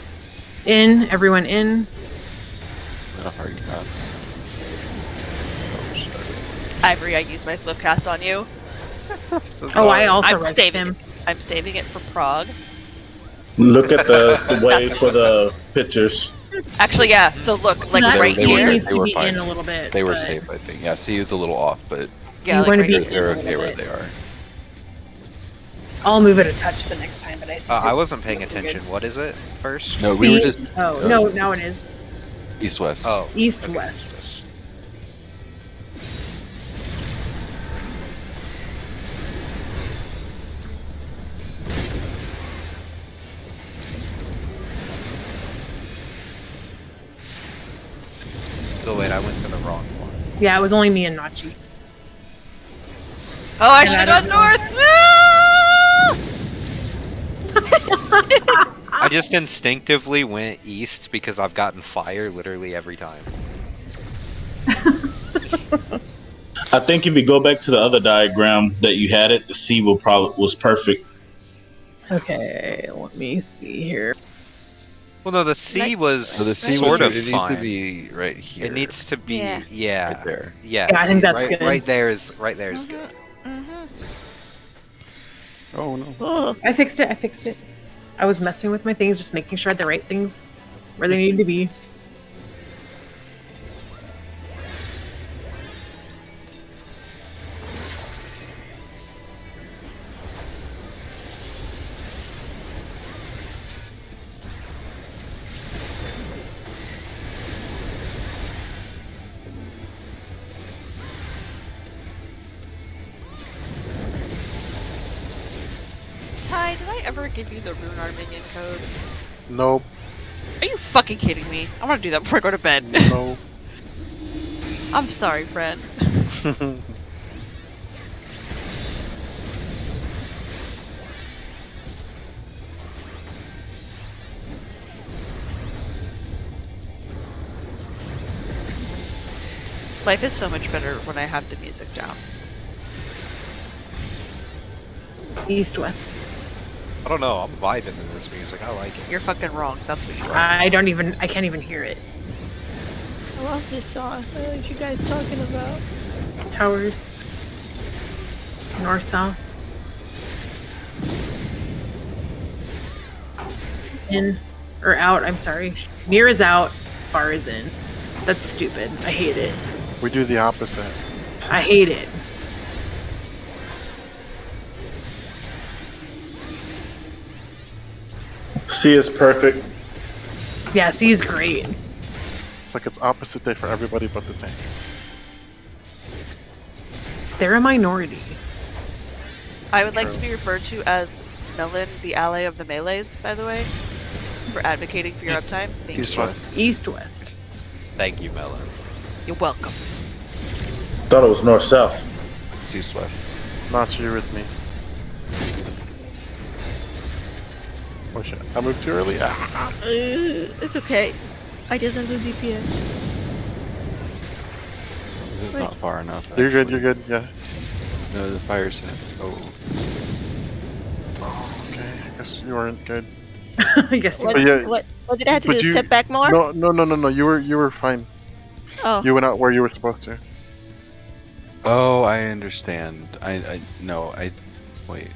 In, everyone in. A hard cast. Oh, shit. Ivory, I used my swift cast on you. So Oh, sorry. I also I'm rezzed saving him. it. I'm saving it for prog. Look at the way for the pictures. Actually, yeah. So look, So like that's right they he were- here. needs they to were be fine. in a little bit. They were but safe, I think. Yeah, C is a little off, but Yeah, I'm like going to right be here. in they're a okay little where bit. they are. I'll move it a touch the next time, but I think I it's wasn't paying mostly attention. good. What is it first? No, we were See- just Oh, no, now it is. east-west. Oh. East, okay. west. Oh wait, I went to the wrong one. Yeah, it was only me and Nachi. Oh, I And should I have gone don't north. I just instinctively went east because I've gotten fire literally every time. I think if you go back to the other diagram that you had it, the C was perfect. Okay, let me see here. Well, no, the C was So the C sort was, of it needs to fine. be right here. It needs to be, Yeah. yeah, right there. yeah. Yeah, I think see, that's right, good. Right there is good. Oh no. Oh, I fixed it. I was messing with my things, just making sure I had the right things where they needed to be. Ty, did I ever give you the Runar minion code? Nope. Are you fucking kidding me? I want to do that before I go to bed. No. I'm sorry, friend. Life is so much better when I have the music down. East, west. I don't know. I'm vibing to this music. I like it. You're fucking wrong. That's what you are. I can't even hear it. I love this song. What you guys talking about? Towers. North, south. In or out, I'm sorry. Near is out, far is in. That's stupid. I hate it. We do the opposite. I hate it. C is perfect. Yeah, C is great. It's like it's opposite day for everybody but the tanks. They're a minority. I would like to be referred to as Melon, the ally of the melees, by the way, for advocating for your uptime. Thank you. East-west. East, west. Thank you, Melon. You're welcome. Thought it was north south. It's east-west. Not you with me. Oh shit. I moved too early? Ah. It's okay. I just have the DPS. This is not far enough. You're good, actually. you're good, yeah. No, the fire's hit. Oh. Okay, I guess you weren't good. I guess. What, But yeah, what did I have to but do? you- Step back more? No. You were fine. Oh. You went out where you were supposed to. Oh, I understand. Wait.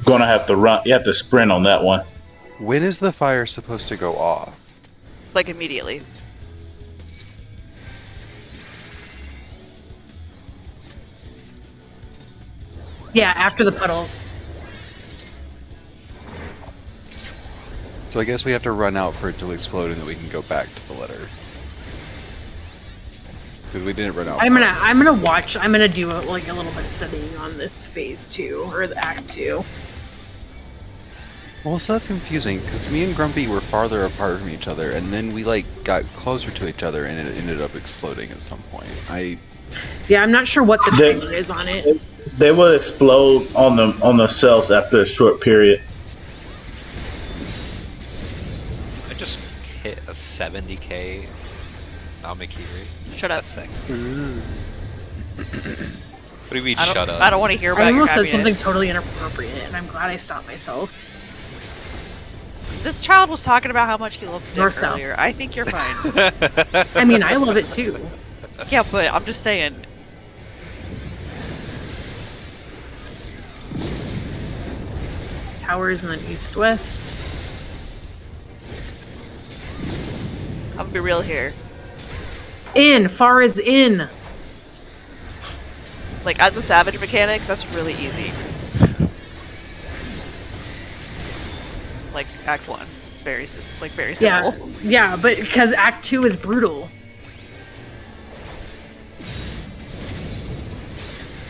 Gonna have to run. You have to sprint on that one. When is the fire supposed to go off? Like immediately. Yeah, after the puddles. So I guess we have to run out for it to explode and then we can go back to the letter. Because we didn't run out. I'm gonna watch. I'm gonna do like a little bit of studying on this phase 2 or the act 2. Well, so that's confusing because me and Grumpy were farther apart from each other, and then we like got closer to each other, and it ended up exploding at some point. Yeah, I'm not sure what the timer is on it. They will explode on themselves after a short period. I just hit a 70k Namakiri. Shut up. That's sexy. What do you mean, I don't, shut up? I don't want to hear about I your almost said happiness. something totally inappropriate, and I'm glad I stopped myself. This child was talking about how much he loves dick North south. earlier. I think you're fine. I mean, I love it too. Yeah, but I'm just saying. Towers and then east-west. I'm gonna be real here. In, far as in. Like, as a Savage mechanic, that's really easy. Like, Act 1. It's very very Yeah, simple. yeah, but because Act 2 is brutal.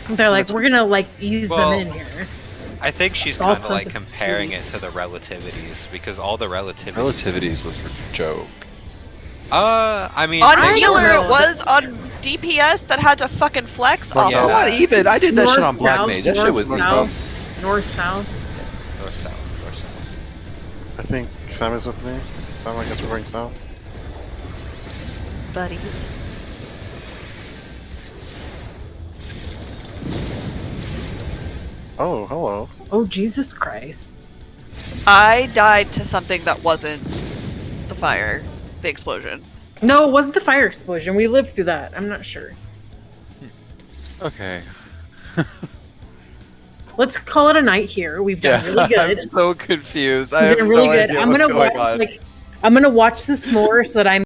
They're like, we're gonna like ease Well, them in here. I think she's All kind of like sense of comparing speed. it to the relativities because all the relativities. Relativities was for joke. I mean, On I healer, don't it know. was on DPS that had to fucking flex off yeah. of Not even. I did that shit on Black south, Mage. That shit was north, easy. south, north, south. north south. I think Sam is with me. Sam, I guess we're going south. buddies. Oh, hello. Oh, Jesus Christ. I died to something that wasn't the fire, the explosion. No, it wasn't the fire explosion. We lived through that. I'm not sure. Okay. Let's call it a night here. We've done really good. I'm so confused. I We've have done really no good. idea I'm what's gonna going watch on. I'm gonna watch this more so that I'm